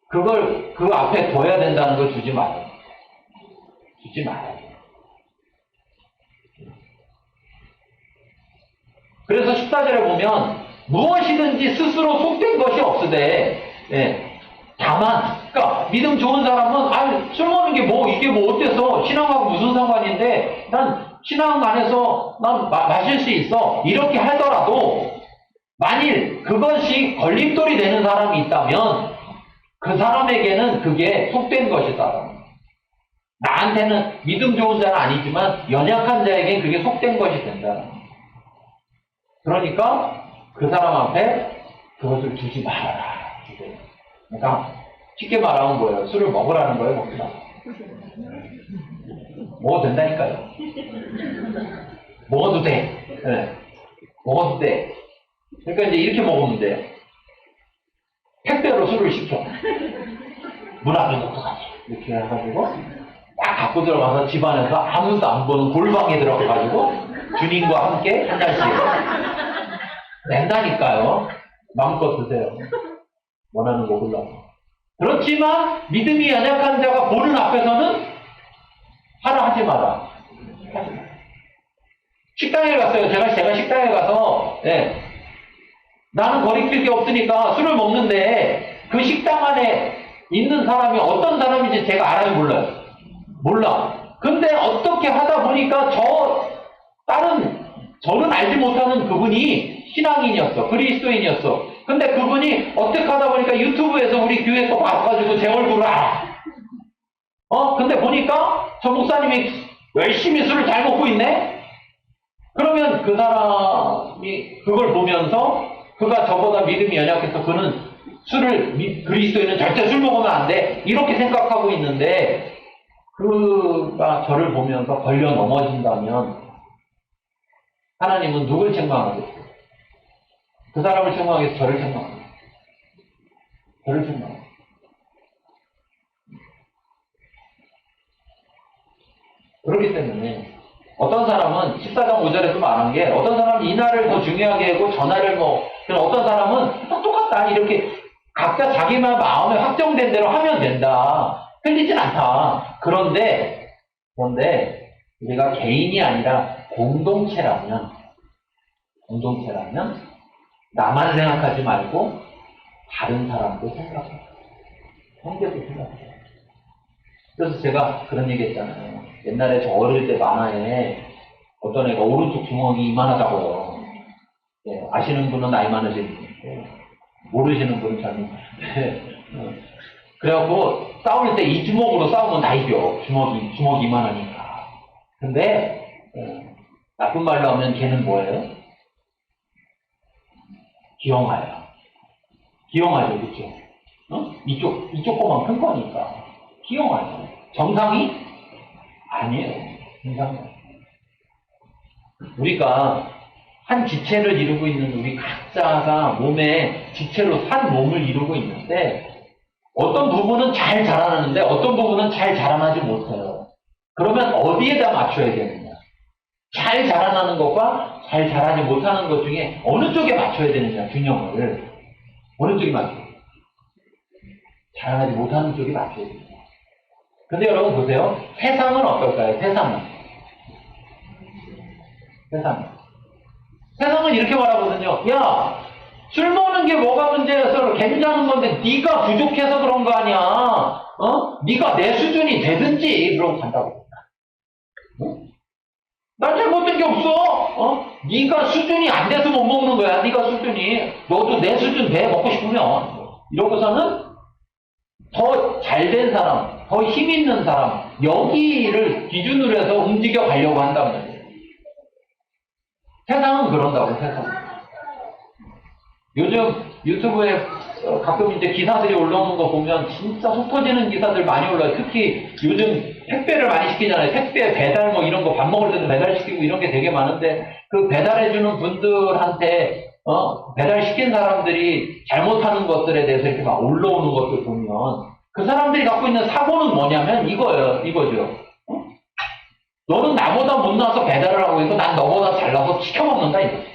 S1: 그걸 그 앞에 둬야 된다는 걸 주지 말아요. 주지 말아요. 그래서 14절에 보면 무엇이든지 스스로 속된 것이 없으되, 다만, 그러니까 믿음 좋은 사람은 술 먹는 게 이게 어때서, 신앙하고 무슨 상관인데, 난 신앙 안에서 난 마실 수 있어, 이렇게 하더라도 만일 그것이 걸림돌이 되는 사람이 있다면 그 사람에게는 그게 속된 것이다. 나한테는 믿음 좋은 자는 아니지만 연약한 자에게는 그게 속된 것이 된다. 그러니까 그 사람 앞에 그것을 두지 말아라. 그러니까 쉽게 말하면 뭐예요? 술을 먹으라는 거예요, 먹지 마. 먹어도 된다니까요. 먹어도 돼. 먹어도 돼. 그러니까 이제 이렇게 먹으면 돼. 택배로 술을 시켜. 문 앞에 놓고 가지. 이렇게 해가지고 딱 갖고 들어가서 집안에서 아무도 안 보는 골방에 들어가가지고 주님과 함께 한 잔씩 낸다니까요. 마음껏 드세요. 원하는 거 골라서. 그렇지만 믿음이 연약한 자가 보는 앞에서는 하라 하지 마라. 식당에 갔어요. 제가 식당에 가서 나는 거리낄 게 없으니까 술을 먹는데 그 식당 안에 있는 사람이 어떤 사람인지 제가 알아요, 몰라요? 몰라. 근데 어떻게 하다 보니까 저는 알지 못하는 그분이 신앙인이었어. 그리스도인이었어. 근데 그분이 어떻게 하다 보니까 유튜브에서 우리 교회 또 와가지고 제 얼굴을 알아. 근데 보니까 저 목사님이 열심히 술을 잘 먹고 있네? 그러면 그 사람이 그걸 보면서 그가 저보다 믿음이 연약해서 그는 그리스도인은 절대 술 먹으면 안 돼. 이렇게 생각하고 있는데 그가 저를 보면서 걸려 넘어진다면 하나님은 누굴 책망하겠어요? 그 사람을 책망하겠어요? 저를 책망하겠어요? 저를 책망하겠어요? 그렇기 때문에 어떤 사람은 14장 5절에서 말한 게 어떤 사람은 이 날을 더 중요하게 하고 저 날을 어떤 사람은 똑같다 이렇게 각자 자기만 마음에 확정된 대로 하면 된다. 틀리진 않다. 그런데 우리가 개인이 아니라 공동체라면 나만 생각하지 말고 다른 사람도 생각해. 형제도 생각해. 그래서 제가 그런 얘기 했잖아요. 옛날에 저 어릴 때 만화에 어떤 애가 오른쪽 주먹이 이만하다고요. 예, 아시는 분은 나이 많으신 분이고 모르시는 분은 젊은 분인데 그래갖고 싸울 때 이 주먹으로 싸우면 다 이겨. 주먹이 이만하니까. 근데 나쁜 말로 하면 걔는 뭐예요? 기형아죠, 그쵸? 이쪽 거만 큰 거니까. 기형아죠. 정상이? 아니에요. 정상이 아니에요. 우리가 한 지체를 이루고 있는 우리 각자가 몸에 지체로 한 몸을 이루고 있는데 어떤 부분은 잘 자라나는데 어떤 부분은 잘 자라나지 못해요. 그러면 어디에다 맞춰야 되느냐? 잘 자라나는 것과 잘 자라지 못하는 것 중에 어느 쪽에 맞춰야 되느냐, 균형을. 어느 쪽에 맞춰야 돼요? 자라나지 못하는 쪽에 맞춰야 돼요. 근데 여러분 보세요. 세상은 어떨까요? 세상은 이렇게 말하거든요. 야, 술 먹는 게 뭐가 문제여서 괜찮은 건데 네가 부족해서 그런 거 아니야. 네가 내 수준이 되든지 그러고 간다고. 난 잘못된 게 없어. 네가 수준이 안 돼서 못 먹는 거야. 네가 수준이. 너도 내 수준 돼 먹고 싶으면. 이러고서는 더 잘된 사람, 더 힘 있는 사람, 여기를 기준으로 해서 움직여 가려고 한단 말이에요. 세상은 그런다고, 세상은. 요즘 유튜브에 가끔 이제 기사들이 올라오는 거 보면 진짜 속 터지는 기사들 많이 올라와요. 특히 요즘 택배를 많이 시키잖아요. 택배 배달 뭐 이런 거 밥 먹을 때도 배달시키고 이런 게 되게 많은데 그 배달해주는 분들한테 배달시킨 사람들이 잘못하는 것들에 대해서 이렇게 막 올라오는 것들 보면 그 사람들이 갖고 있는 사고는 뭐냐면 이거죠. 너는 나보다 못나서 배달을 하고 있고 난 너보다 잘나서 시켜먹는다 이거지.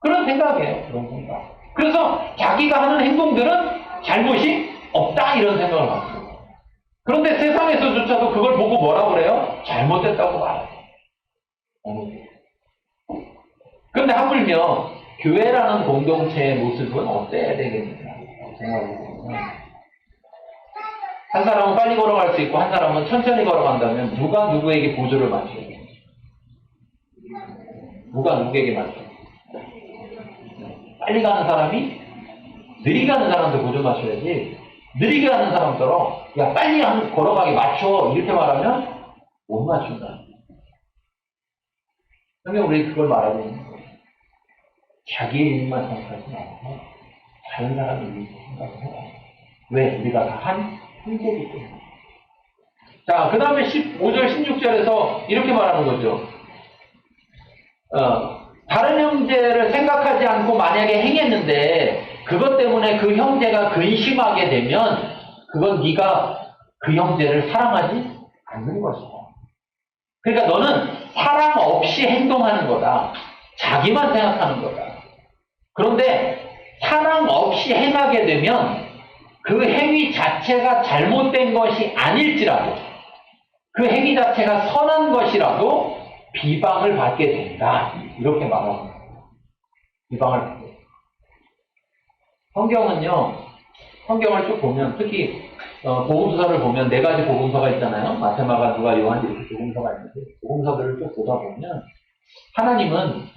S1: 그런 생각이에요. 그런 생각. 그래서 자기가 하는 행동들은 잘못이 없다 이런 생각을 갖고. 그런데 세상에서조차도 그걸 보고 뭐라고 그래요? 잘못됐다고 말해요. 그런데 하물며 교회라는 공동체의 모습은 어때야 되겠느냐 생각이 들어요. 한 사람은 빨리 걸어갈 수 있고 한 사람은 천천히 걸어간다면 누가 누구에게 보조를 맞춰야 돼요? 누가 누구에게 맞춰요? 빨리 가는 사람이 느리게 가는 사람한테 보조 맞춰야지 느리게 가는 사람처럼 야 빨리 걸어가게 맞춰 이렇게 말하면 못 맞춘다. 그러면 우리 그걸 말하고 있는 거예요. 자기 일만 생각하지 말고 다른 사람의 일을 생각을 해요. 왜? 우리가 다 한 형제이기 때문에. 자, 그 다음에 15절, 16절에서 이렇게 말하는 거죠. 다른 형제를 생각하지 않고 만약에 행했는데 그것 때문에 그 형제가 근심하게 되면 그건 네가 그 형제를 사랑하지 않는 것이다. 그러니까 너는 사랑 없이 행동하는 거다. 자기만 생각하는 거다. 그런데 사랑 없이 행하게 되면 그 행위 자체가 잘못된 것이 아닐지라도 그 행위 자체가 선한 것이라도 비방을 받게 된다. 이렇게 말합니다. 비방을 받게 된다. 성경을 쭉 보면, 특히, 복음서를 보면 네 가지 복음서가 있잖아요. 마테마가, 누가, 요한 이렇게 복음서가 있는데, 복음서들을 쭉 보다 보면, 하나님은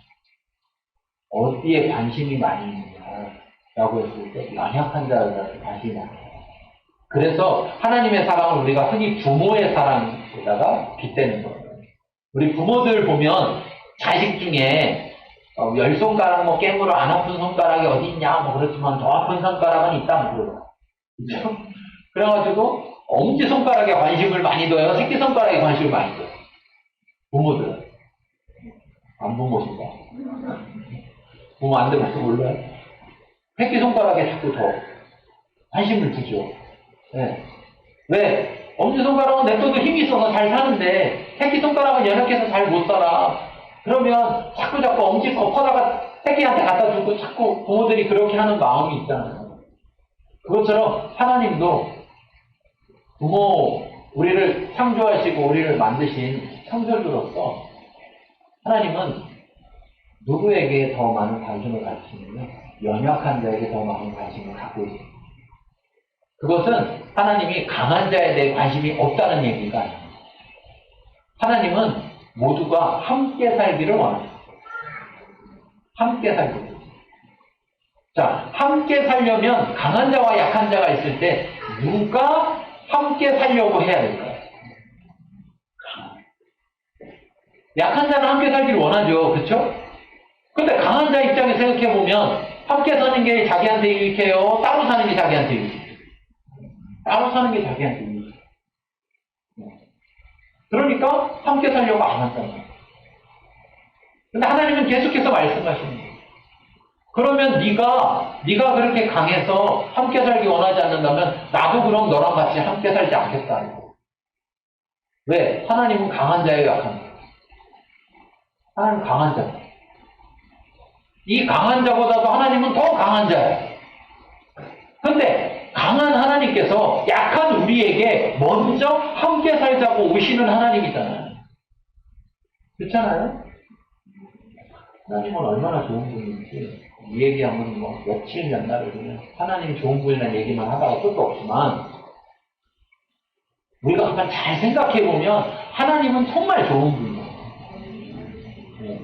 S1: 어디에 관심이 많이 있느냐라고 했을 때, 연약한 자들한테 관심이 많아요. 그래서 하나님의 사랑을 우리가 흔히 부모의 사랑에다가 빗대는 거예요. 우리 부모들 보면 자식 중에 10손가락 뭐 깨물어 안 아픈 손가락이 어디 있냐 뭐 그렇지만 더 아픈 손가락은 있다 뭐 그러죠. 그렇죠? 그래가지고 엄지손가락에 관심을 많이 둬요? 새끼손가락에 관심을 많이 둬요? 부모들은. 안 부모신가? 부모 안 되면 몰라요? 새끼손가락에 자꾸 더 관심을 두죠. 네. 왜? 엄지손가락은 냅둬도 힘이 있어서 잘 사는데 새끼손가락은 연약해서 잘 못 살아. 그러면 자꾸 엄지 덮어다가 새끼한테 갖다 주고 자꾸 부모들이 그렇게 하는 마음이 있잖아요. 그것처럼 하나님도 우리를 창조하시고 우리를 만드신 창조주로서 하나님은 누구에게 더 많은 관심을 가지시냐면 연약한 자에게 더 많은 관심을 갖고 있습니다. 그것은 하나님이 강한 자에 대해 관심이 없다는 얘기가 아닙니다. 하나님은 모두가 함께 살기를 원합니다. 함께 살기를. 자, 함께 살려면 강한 자와 약한 자가 있을 때 누가 함께 살려고 해야 될까요? 약한 자는 함께 살기를 원하죠. 그렇죠? 근데 강한 자 입장에 생각해보면 함께 사는 게 자기한테 유익해요? 따로 사는 게 자기한테 유익해요? 따로 사는 게 자기한테 유익해요. 그러니까 함께 살려고 안 한다는. 근데 하나님은 계속해서 말씀하시는 거예요. 그러면 네가 그렇게 강해서 함께 살기 원하지 않는다면 나도 그럼 너랑 같이 함께 살지 않겠다. 왜? 하나님은 강한 자예요, 약한 자? 하나님은 강한 자. 이 강한 자보다도 하나님은 더 강한 자예요. 근데 강한 하나님께서 약한 우리에게 먼저 함께 살자고 오시는 하나님이잖아요. 그렇잖아요? 하나님은 얼마나 좋은 분인지 이 얘기하면 뭐 며칠 몇 날을 그냥 하나님 좋은 분이라는 얘기만 하다가 끝도 없지만 우리가 한번 잘 생각해보면 하나님은 정말 좋은 분이에요. 네.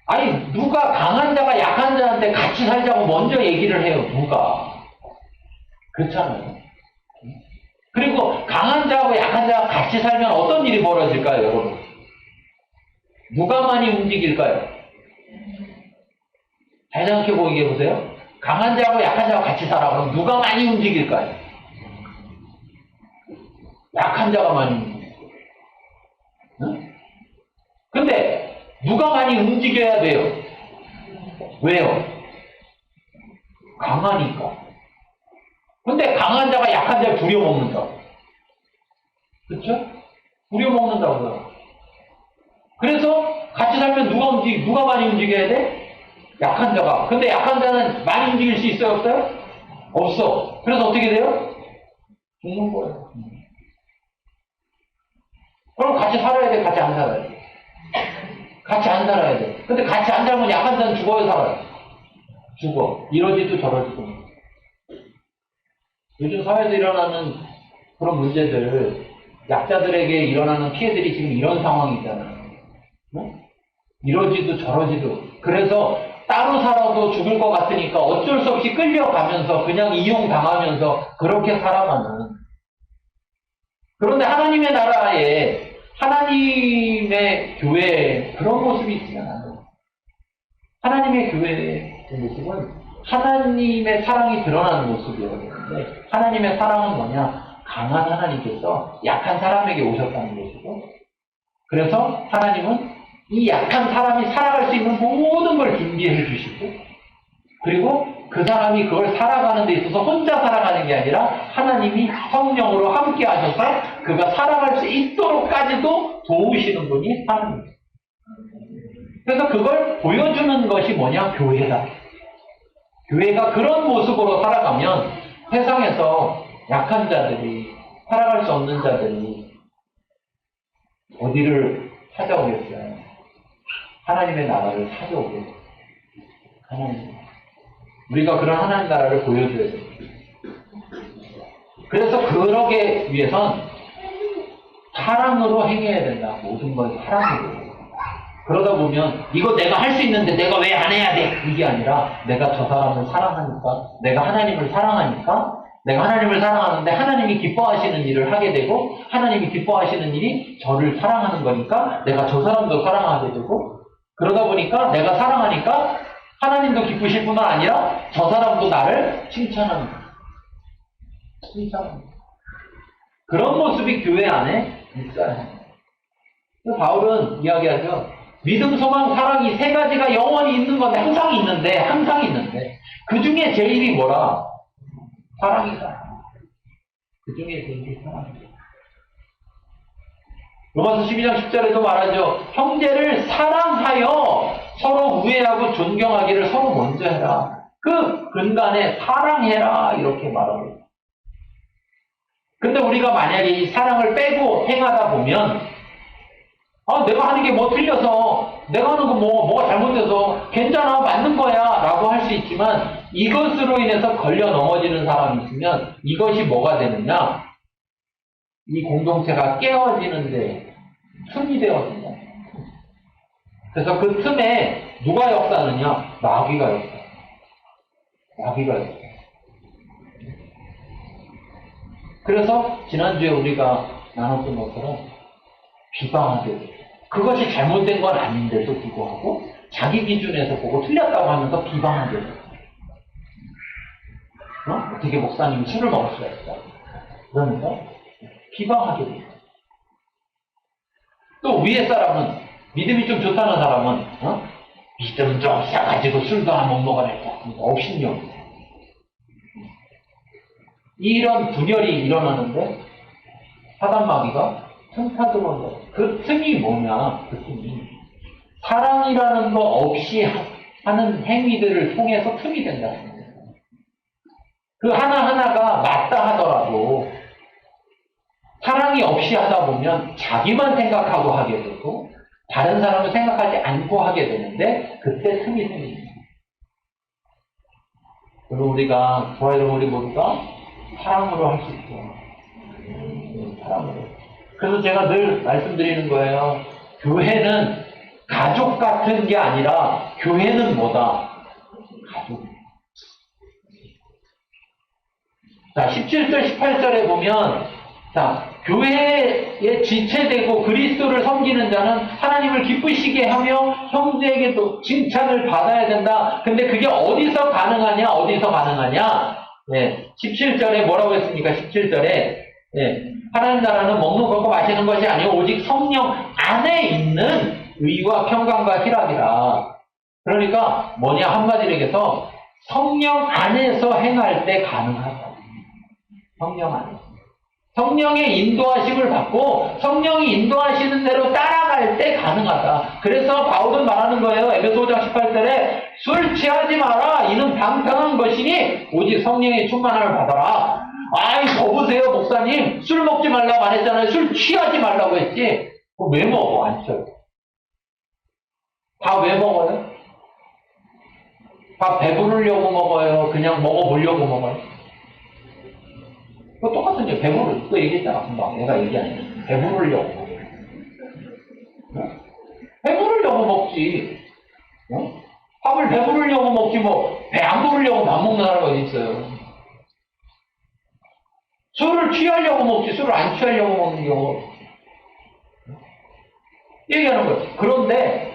S1: 아니 누가 강한 자가 약한 자한테 같이 살자고 먼저 얘기를 해요. 누가. 그렇잖아요. 그리고 강한 자하고 약한 자가 같이 살면 어떤 일이 벌어질까요, 여러분? 누가 많이 움직일까요? 잘 생각해 보게 보세요. 강한 자하고 약한 자가 같이 살아. 그럼 누가 많이 움직일까요? 약한 자가 많이 움직여요. 응? 근데 누가 많이 움직여야 돼요? 왜요? 강하니까. 근데 강한 자가 약한 자를 부려먹는다. 그렇죠? 부려먹는다고요. 그래서 같이 살면 누가 많이 움직여야 돼? 약한 자가. 근데 약한 자는 많이 움직일 수 있어요? 없어요? 없어. 그래서 어떻게 돼요? 죽는 거예요. 그럼 같이 살아야 돼? 같이 안 살아야 돼? 같이 안 살아야 돼. 근데 같이 안 살면 약한 자는 죽어요? 살아요? 죽어. 이러지도 저러지도. 요즘 사회에서 일어나는 그런 문제들, 약자들에게 일어나는 피해들이 지금 이런 상황이잖아요. 응? 이러지도 저러지도. 그래서 따로 살아도 죽을 것 같으니까 어쩔 수 없이 끌려가면서 그냥 이용당하면서 그렇게 살아가는. 그런데 하나님의 나라에 하나님의 교회에 그런 모습이 있지 않아요. 하나님의 교회의 모습은 하나님의 사랑이 드러나는 모습이었는데 하나님의 사랑은 뭐냐? 강한 하나님께서 약한 사람에게 오셨다는 것이고 그래서 하나님은 이 약한 사람이 살아갈 수 있는 모든 걸 준비해 주시고 그리고 그 사람이 그걸 살아가는 데 있어서 혼자 살아가는 게 아니라 하나님이 성령으로 함께 하셔서 그가 살아갈 수 있도록까지도 도우시는 분이 하나님입니다. 그래서 그걸 보여주는 것이 뭐냐? 교회다. 교회가 그런 모습으로 살아가면 세상에서 약한 자들이 살아갈 수 없는 자들이 어디를 찾아오겠어요? 하나님의 나라를 찾아오겠어요. 하나님. 우리가 그런 하나님 나라를 보여줘야 돼요. 그래서 그러기 위해선 사랑으로 행해야 된다. 모든 걸 사랑으로. 그러다 보면 이거 내가 할 수 있는데 내가 왜 안 해야 돼? 이게 아니라 내가 저 사람을 사랑하니까, 내가 하나님을 사랑하니까, 내가 하나님을 사랑하는데 하나님이 기뻐하시는 일을 하게 되고, 하나님이 기뻐하시는 일이 저를 사랑하는 거니까 내가 저 사람도 사랑하게 되고, 그러다 보니까 내가 사랑하니까 하나님도 기쁘실 뿐만 아니라 저 사람도 나를 칭찬하는 거예요. 칭찬하는 거예요. 그런 모습이 교회 안에 있어야 합니다. 바울은 이야기하죠. 믿음, 소망, 사랑 이 세 가지가 영원히 있는 건데, 항상 있는데, 그 중에 제일이 뭐라? 사랑이다. 그 중에 제일이 사랑이다. 로마서 12장 10절에도 말하죠. 형제를 사랑하여 서로 우애하고 존경하기를 서로 먼저 해라. 그 근간에 사랑해라. 이렇게 말하고. 근데 우리가 만약에 이 사랑을 빼고 행하다 보면, 내가 하는 게 뭐 틀려서, 내가 하는 거 뭐가 잘못돼서, 괜찮아, 맞는 거야, 라고 할 수 있지만, 이것으로 인해서 걸려 넘어지는 사람이 있으면, 이것이 뭐가 되느냐? 이 공동체가 깨어지는데 틈이 되어진다. 그래서 그 틈에 누가 역사하느냐? 마귀가 역사. 마귀가 역사. 그래서 지난주에 우리가 나눴던 것처럼 비방하게 돼요. 그것이 잘못된 건 아닌데도 불구하고 자기 기준에서 보고 틀렸다고 하면서 비방하게 돼요. 어떻게 목사님이 술을 먹을 수가 있어? 그러면서 비방하게 돼요. 또 위에 사람은, 믿음이 좀 좋다는 사람은 믿음 좀 싸가지고 술도 안 못 먹어낼까? 업신용. 이런 분열이 일어나는데 사단마귀가 틈 타들어온 거예요. 그 틈이 뭐냐? 그 틈이 사랑이라는 거 없이 하는 행위들을 통해서 틈이 된다는 거예요. 그 하나하나가 맞다 하더라도 사랑이 없이 하다 보면 자기만 생각하고 하게 되고 다른 사람을 생각하지 않고 하게 되는데 그때 틈이 생깁니다. 그리고 우리가 좋아요, 우리 모두가 사랑으로 할 수 있고 사랑으로. 그래서 제가 늘 말씀드리는 거예요. 교회는 가족 같은 게 아니라 교회는 뭐다? 가족. 자, 17절, 18절에 보면, 자, 교회에 지체되고 그리스도를 섬기는 자는 하나님을 기쁘시게 하며 형제에게도 칭찬을 받아야 된다. 근데 그게 어디서 가능하냐? 네, 17절에 뭐라고 했습니까? 17절에, 네, 하나님 나라는 먹는 것과 마시는 것이 아니요 오직 성령 안에 있는 의와 평강과 희락이라. 그러니까 뭐냐? 한마디로 얘기해서 성령 안에서 행할 때 가능하다. 성령 안에. 성령의 인도하심을 받고 성령이 인도하시는 대로 따라갈 때 가능하다. 그래서 바울은 말하는 거예요. 에베소 5장 18절에 술 취하지 마라. 이는 방탕한 것이니 오직 성령의 충만함을 받아라. 아이, 더 보세요, 목사님. 술 먹지 말라고 안 했잖아요. 술 취하지 말라고 했지. 그거 왜 먹어? 안 취해요. 밥 왜 먹어요? 밥 배부르려고 먹어요? 그냥 먹어보려고 먹어요? 그거 똑같은 게 그거 얘기했잖아. 금방 내가 얘기하는 배부르려고 먹어요. 배부르려고 먹지. 밥을 배부르려고 먹지 뭐 배 안 부르려고 밥 먹는 사람이 어디 있어요? 술을 취하려고 먹지 술을 안 취하려고 먹는 경우 얘기하는 거예요. 그런데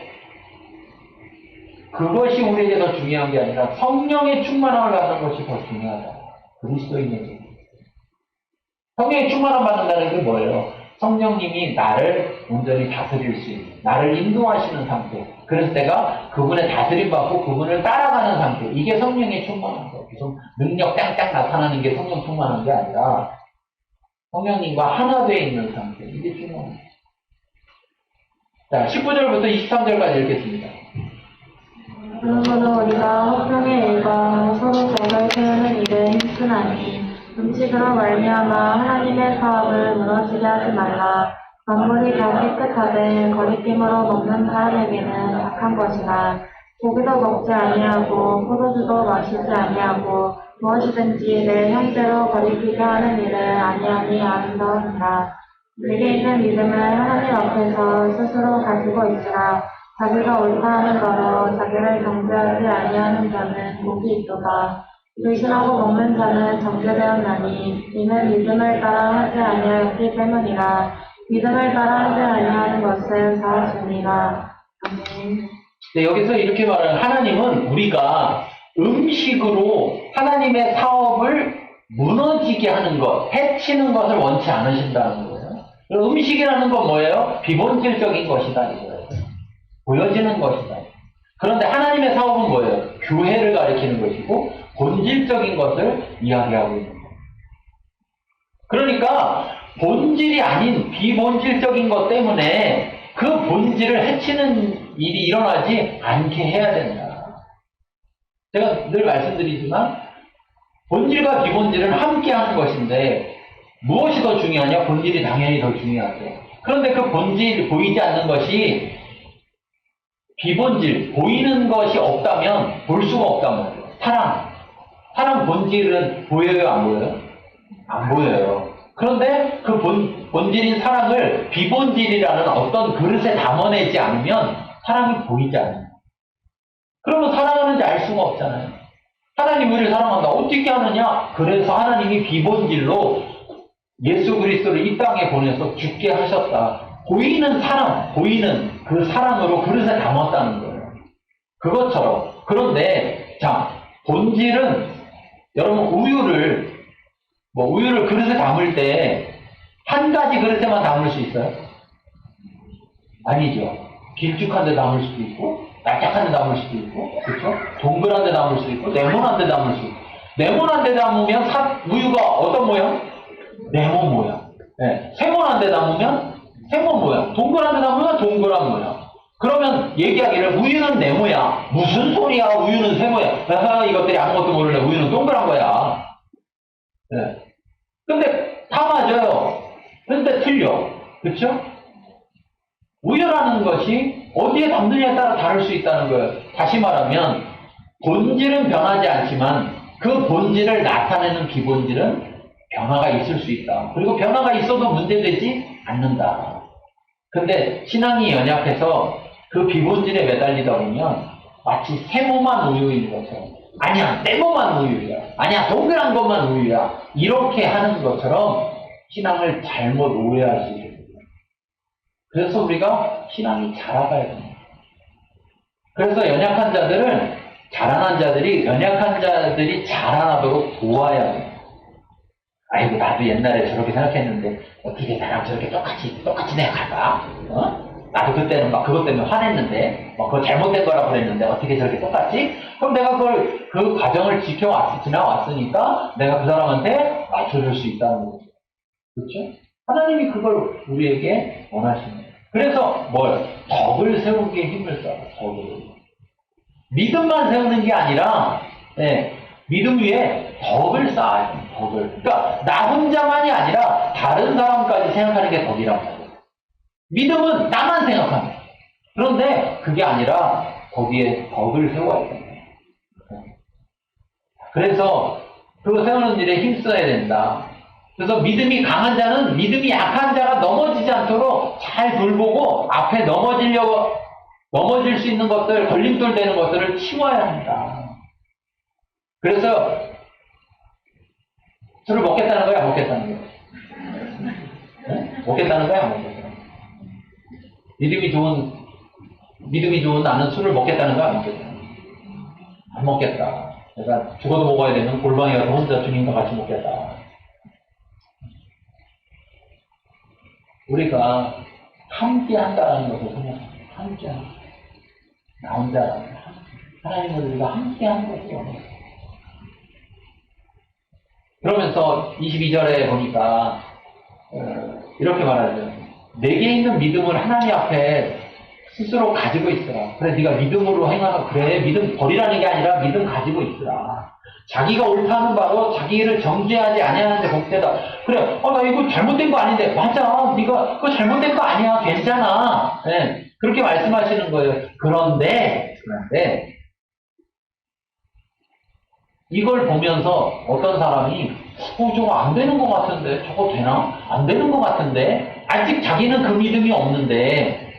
S1: 그것이 우리에게 더 중요한 게 아니라 성령의 충만함을 받는 것이 더 중요하다. 그리스도인에게. 성령의 충만함 받는다는 게 뭐예요? 성령님이 나를 온전히 다스릴 수 있는, 나를 인도하시는 상태. 그래서 내가 그분의 다스림 받고 그분을 따라가는 상태. 이게 성령의 충만한 거예요. 좀 능력 짱짱 나타나는 게 성령 충만한 게 아니라 성령님과 하나 되어 있는 상태. 이게 중요한 거예요. 자, 19절부터 23절까지 읽겠습니다.
S2: 그러므로 우리가 화평의 일과 서로 덕을 세우는 일에 힘쓰나니 음식으로 말미암아 하나님의 사업을 무너지게 하지 말라. 만물이 다 깨끗하되 거리낌으로 먹는 사람에게는 악한 것이나 고기도 먹지 아니하고 포도주도 마시지 아니하고 무엇이든지 내 형제로 거리끼게 하는 일을 아니하니 아름다우니라. 내게 있는 믿음을 하나님 앞에서 스스로 가지고 있으나 자기가 옳다 하는 거로 자기를 정죄하지 아니하는 자는 복이 있도다. 불신하고 먹는 자는 정죄되었나니 이는 믿음을 따라 하지 아니하였기 때문이라. 믿음을 따라 하지 아니하는 것은 다 죄니라. 아멘.
S1: 네, 여기서 이렇게 말하는 하나님은 우리가 음식으로 하나님의 사업을 무너지게 하는 것, 해치는 것을 원치 않으신다는 거예요. 음식이라는 건 뭐예요? 비본질적인 것이다 이거예요. 보여지는 것이다. 그런데 하나님의 사업은 뭐예요? 교회를 가리키는 것이고 본질적인 것을 이야기하고 있는 거예요. 그러니까 본질이 아닌 비본질적인 것 때문에 그 본질을 해치는 일이 일어나지 않게 해야 된다. 제가 늘 말씀드리지만 본질과 비본질은 함께 하는 것인데 무엇이 더 중요하냐? 본질이 당연히 더 중요하죠. 그런데 그 본질, 보이지 않는 것이 비본질, 보이는 것이 없다면 볼 수가 없단 말이에요. 사랑 본질은 보여요? 안 보여요? 안 보여요. 그런데 그 본질인 사랑을 비본질이라는 어떤 그릇에 담아내지 않으면 사랑이 보이지 않아요. 그러면 사랑하는지 알 수가 없잖아요. 하나님 우리를 사랑한다. 어떻게 하느냐? 그래서 하나님이 비본질로 예수 그리스도를 이 땅에 보내서 죽게 하셨다. 보이는 사랑, 보이는 그 사랑으로 그릇에 담았다는 거예요. 그것처럼. 그런데 자, 본질은 여러분 우유를 그릇에 담을 때 한 가지 그릇에만 담을 수 있어요? 아니죠. 길쭉한 데 담을 수도 있고 납작한 데 담을 수도 있고 그렇죠? 동그란 데 담을 수도 있고 네모난 데 담을 수도 있고 네모난 데 담으면 우유가 어떤 모양? 네모 모양. 네. 세모난 데 담으면 세모 모양. 동그란 데 담으면 동그란 모양. 그러면 얘기하기를 우유는 네모야. 무슨 소리야? 우유는 세모야. 아, 이것들이 아무것도 모르네. 우유는 동그란 거야. 네. 근데 다 맞아요. 근데 틀려. 그쵸? 우유라는 것이 어디에 담느냐에 따라 다를 수 있다는 거예요. 다시 말하면 본질은 변하지 않지만 그 본질을 나타내는 비본질은 변화가 있을 수 있다. 그리고 변화가 있어도 문제되지 않는다. 근데 신앙이 연약해서 그 비본질에 매달리다 보면 마치 세모만 우유인 것처럼 아니야 네모만 우유야 아니야 동그란 것만 우유야 이렇게 하는 것처럼 신앙을 잘못 오해할 수 있습니다. 그래서 우리가 신앙이 자라가야 됩니다. 그래서 연약한 자들은 자라난 자들이 연약한 자들이 자라나도록 도와야 돼요. 아이고 나도 옛날에 저렇게 생각했는데 어떻게 나랑 저렇게 똑같이 생각할까? 어? 나도 그때는 막 그것 때문에 화냈는데 그거 잘못된 거라고 그랬는데 어떻게 저렇게 똑같지? 그럼 내가 그 과정을 지나왔으니까 내가 그 사람한테 맞춰줄 수 있다는 거죠. 그렇죠? 하나님이 그걸 우리에게 원하시는 거예요. 그래서 덕을 세우기에 힘을 써요. 덕을. 믿음만 세우는 게 아니라 믿음 위에 덕을 쌓아야 돼요. 덕을. 그러니까 나 혼자만이 아니라 다른 사람까지 생각하는 게 덕이란 말이에요. 믿음은 나만 생각하는 거예요. 그런데 그게 아니라 거기에 덕을 세워야 돼요. 그래서 그거 세우는 일에 힘써야 된다. 그래서 믿음이 강한 자는 믿음이 약한 자가 넘어지지 않도록 잘 돌보고 앞에 넘어질 수 있는 것들, 걸림돌 되는 것들을 치워야 합니다. 그래서 술을 먹겠다는 거야, 안 먹겠다는 거야? 네? 먹겠다는 거야, 안 먹겠다는 거야? 믿음이 좋은 나는 술을 먹겠다는 거야, 안 먹겠다는 거야? 안 먹겠다. 내가 죽어도 먹어야 되는 골방에 가서 혼자 주님과 같이 먹겠다. 우리가 함께 한다는 것을 생각합니다. 함께 한다. 나 혼자 하나님을 우리가 함께 하는 것을 원해요. 그러면서 22절에 보니까 이렇게 말하죠. 내게 있는 믿음을 하나님 앞에 스스로 가지고 있으라. 그래 네가 믿음으로 행하라. 그래 믿음 버리라는 게 아니라 믿음 가지고 있으라. 자기가 옳다는 바로 자기를 정죄하지 아니하는데 복되다. 그래 나 이거 잘못된 거 아닌데 맞아. 네가 그거 잘못된 거 아니야. 괜찮아. 그렇게 말씀하시는 거예요. 그런데 하는데, 이걸 보면서 어떤 사람이 저거 안 되는 것 같은데, 저거 되나? 안 되는 것 같은데, 아직 자기는 그 믿음이 없는데,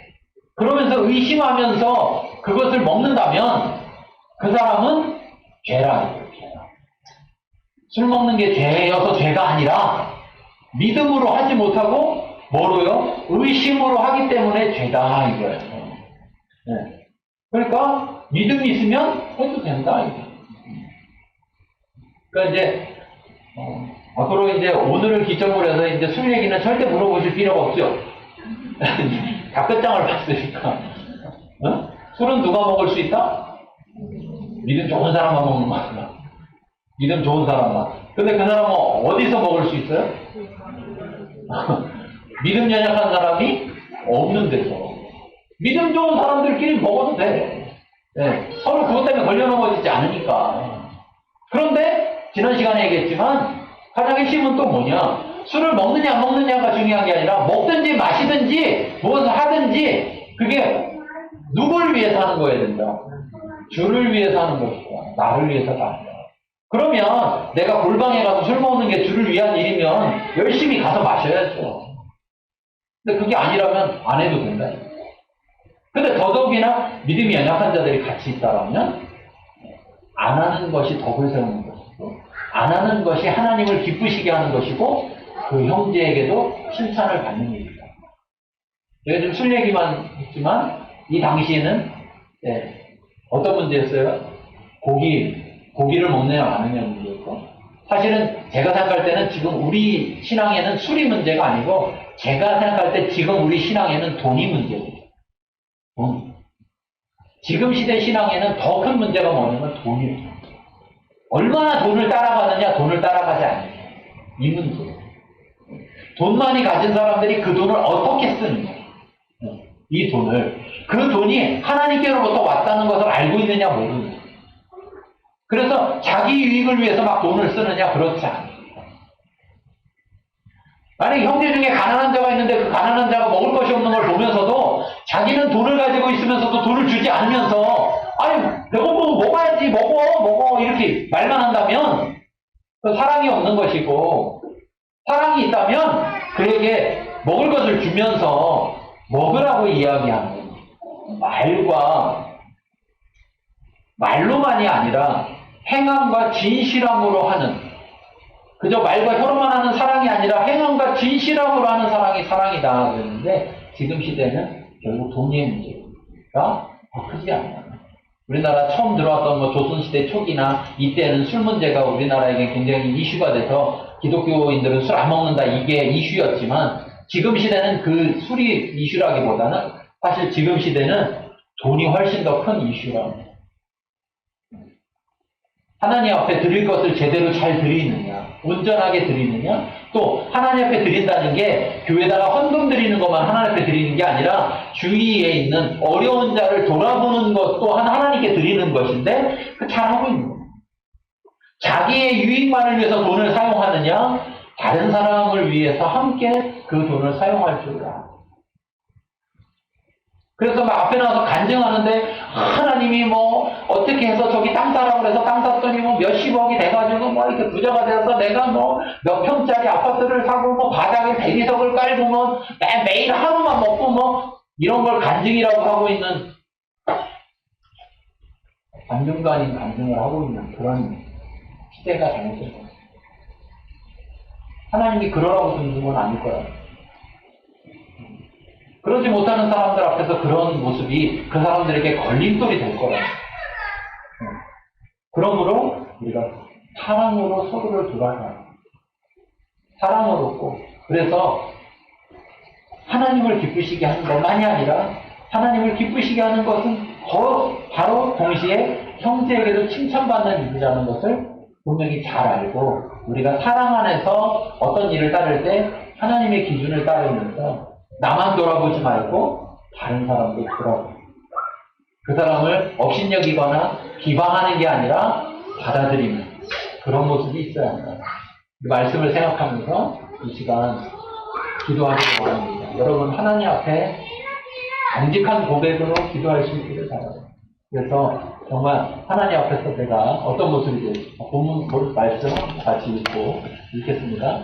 S1: 그러면서 의심하면서 그것을 먹는다면 그 사람은 죄라. 술 먹는 게 죄여서 죄가 아니라 믿음으로 하지 못하고 뭐로요? 의심으로 하기 때문에 죄다 이거예요. 네. 그러니까 믿음이 있으면 해도 된다 이거. 그러니까 이제 앞으로 이제 오늘을 기점으로 해서 이제 술 얘기는 절대 물어보실 필요가 없죠. 다 끝장을 봤으니까. 어? 술은 누가 먹을 수 있다? 믿음 좋은 사람만 먹는 거야. 믿음 좋은 사람만. 근데 그 사람은 어디서 먹을 수 있어요? 믿음 연약한 사람이 없는 데서. 믿음 좋은 사람들끼리 먹어도 돼. 네. 서로 그것 때문에 걸려넘어지지 않으니까. 그런데 지난 시간에 얘기했지만 가장 핵심은 또 뭐냐? 술을 먹느냐 안 먹느냐가 중요한 게 아니라 먹든지 마시든지 무엇을 하든지 그게 누굴 위해서 하는 거여야 된다. 주를 위해서 하는 것이다. 나를 위해서가 아니라. 그러면 내가 골방에 가서 술 먹는 게 주를 위한 일이면 열심히 가서 마셔야죠. 근데 그게 아니라면 안 해도 된다. 근데 더더욱이나 믿음이 연약한 자들이 같이 있다라면 안 하는 것이 덕을 세우는 것이고 안 하는 것이 하나님을 기쁘시게 하는 것이고 그 형제에게도 칭찬을 받는 일이다. 제가 지금 술 얘기만 했지만 이 당시에는 어떤 문제였어요? 고기를 먹느냐 마느냐 문제였고 사실은 제가 생각할 때는 지금 우리 신앙에는 술이 문제가 아니고 제가 생각할 때 지금 우리 신앙에는 돈이 문제예요. 돈. 지금 시대 신앙에는 더 큰 문제가 뭐냐면 돈이에요. 얼마나 돈을 따라가느냐 돈을 따라가지 않느냐 이 문제. 돈 많이 가진 사람들이 그 돈을 어떻게 쓰느냐 이 돈을 그 돈이 하나님께로부터 왔다는 것을 알고 있느냐 모르느냐. 그래서 자기 유익을 위해서 막 돈을 쓰느냐 그렇지 않아요. 만약에 형제 중에 가난한 자가 있는데 그 가난한 자가 먹을 것이 없는 걸 보면서도 자기는 돈을 가지고 있으면서도 돈을 주지 않으면서 아니 배고프면 먹어야지 먹어 이렇게 말만 한다면 그 사랑이 없는 것이고 사랑이 있다면 그에게 먹을 것을 주면서 먹으라고 이야기하는 말로만이 아니라 행함과 진실함으로 하는 그저 말과 혀로만 하는 사랑이 아니라 행함과 진실함으로 하는 사랑이 사랑이다 그랬는데 지금 시대는 결국 돈의 문제가 더 크지 않나. 우리나라 처음 들어왔던 뭐 조선시대 초기나 이때는 술 문제가 우리나라에게 굉장히 이슈가 돼서 기독교인들은 술 안 먹는다 이게 이슈였지만 지금 시대는 그 술이 이슈라기보다는 사실 지금 시대는 돈이 훨씬 더 큰 이슈랍니다. 하나님 앞에 드릴 것을 제대로 잘 드리느냐, 온전하게 드리느냐, 또 하나님 앞에 드린다는 게 교회다가 헌금 드리는 것만 하나님 앞에 드리는 게 아니라 주위에 있는 어려운 자를 돌아보는 것 또한 하나님께 드리는 것인데 잘하고 있는 거예요. 자기의 유익만을 위해서 돈을 사용하느냐, 다른 사람을 위해서 함께 그 돈을 사용할 줄 알아. 그래서 막 앞에 나와서 간증하는데 하나님이 뭐 어떻게 해서 저기 땅 사라고 그래서 땅 샀더니 뭐 몇십억이 돼가지고 뭐 이렇게 부자가 돼서 내가 뭐 몇 평짜리 아파트를 사고 뭐 바닥에 대리석을 깔고 뭐 매일 하루만 먹고 뭐 이런 걸 간증이라고 하고 있는 간증도 아닌 간증을 하고 있는 그런 시대가 잘못된 거예요. 하나님이 그러라고 주는 건 아닐 거야. 그러지 못하는 사람들 앞에서 그런 모습이 그 사람들에게 걸림돌이 될 거라. 그러므로 우리가 사랑으로 서로를 돌아가야 사랑으로 꼭. 그래서 하나님을 기쁘시게 하는 것만이 아니라 하나님을 기쁘시게 하는 것은 바로 동시에 형제에게도 칭찬받는 일이라는 것을 분명히 잘 알고 우리가 사랑 안에서 어떤 일을 따를 때 하나님의 기준을 따르면서 나만 돌아보지 말고 다른 사람도 돌아보고 그 사람을 업신여기거나 비방하는 게 아니라 받아들이는 그런 모습이 있어야 한다. 이 말씀을 생각하면서 이 시간 기도하기를 원합니다. 여러분 하나님 앞에 정직한 고백으로 기도할 수 있기를 바랍니다. 그래서 정말 하나님 앞에서 내가 어떤 모습이 될지 본문 말씀 같이 읽고 읽겠습니다.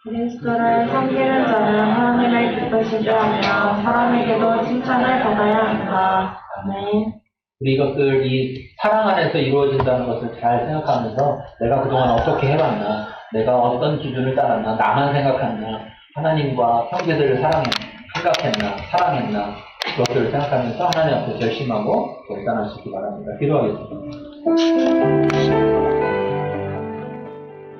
S2: 그리스도를 섬기는 자는 하나님을 기쁘시게 하며 사람에게도 칭찬을 받아야 한다. 아멘.
S1: 우리 이것들 이 사랑 안에서 이루어진다는 것을 잘 생각하면서 내가 그동안 어떻게 해봤나, 내가 어떤 기준을 따랐나, 나만 생각했나, 하나님과 형제들을 생각했나, 사랑했나, 그것들을 생각하면서 하나님 앞에 결심하고 결단하시기 바랍니다. 기도하겠습니다.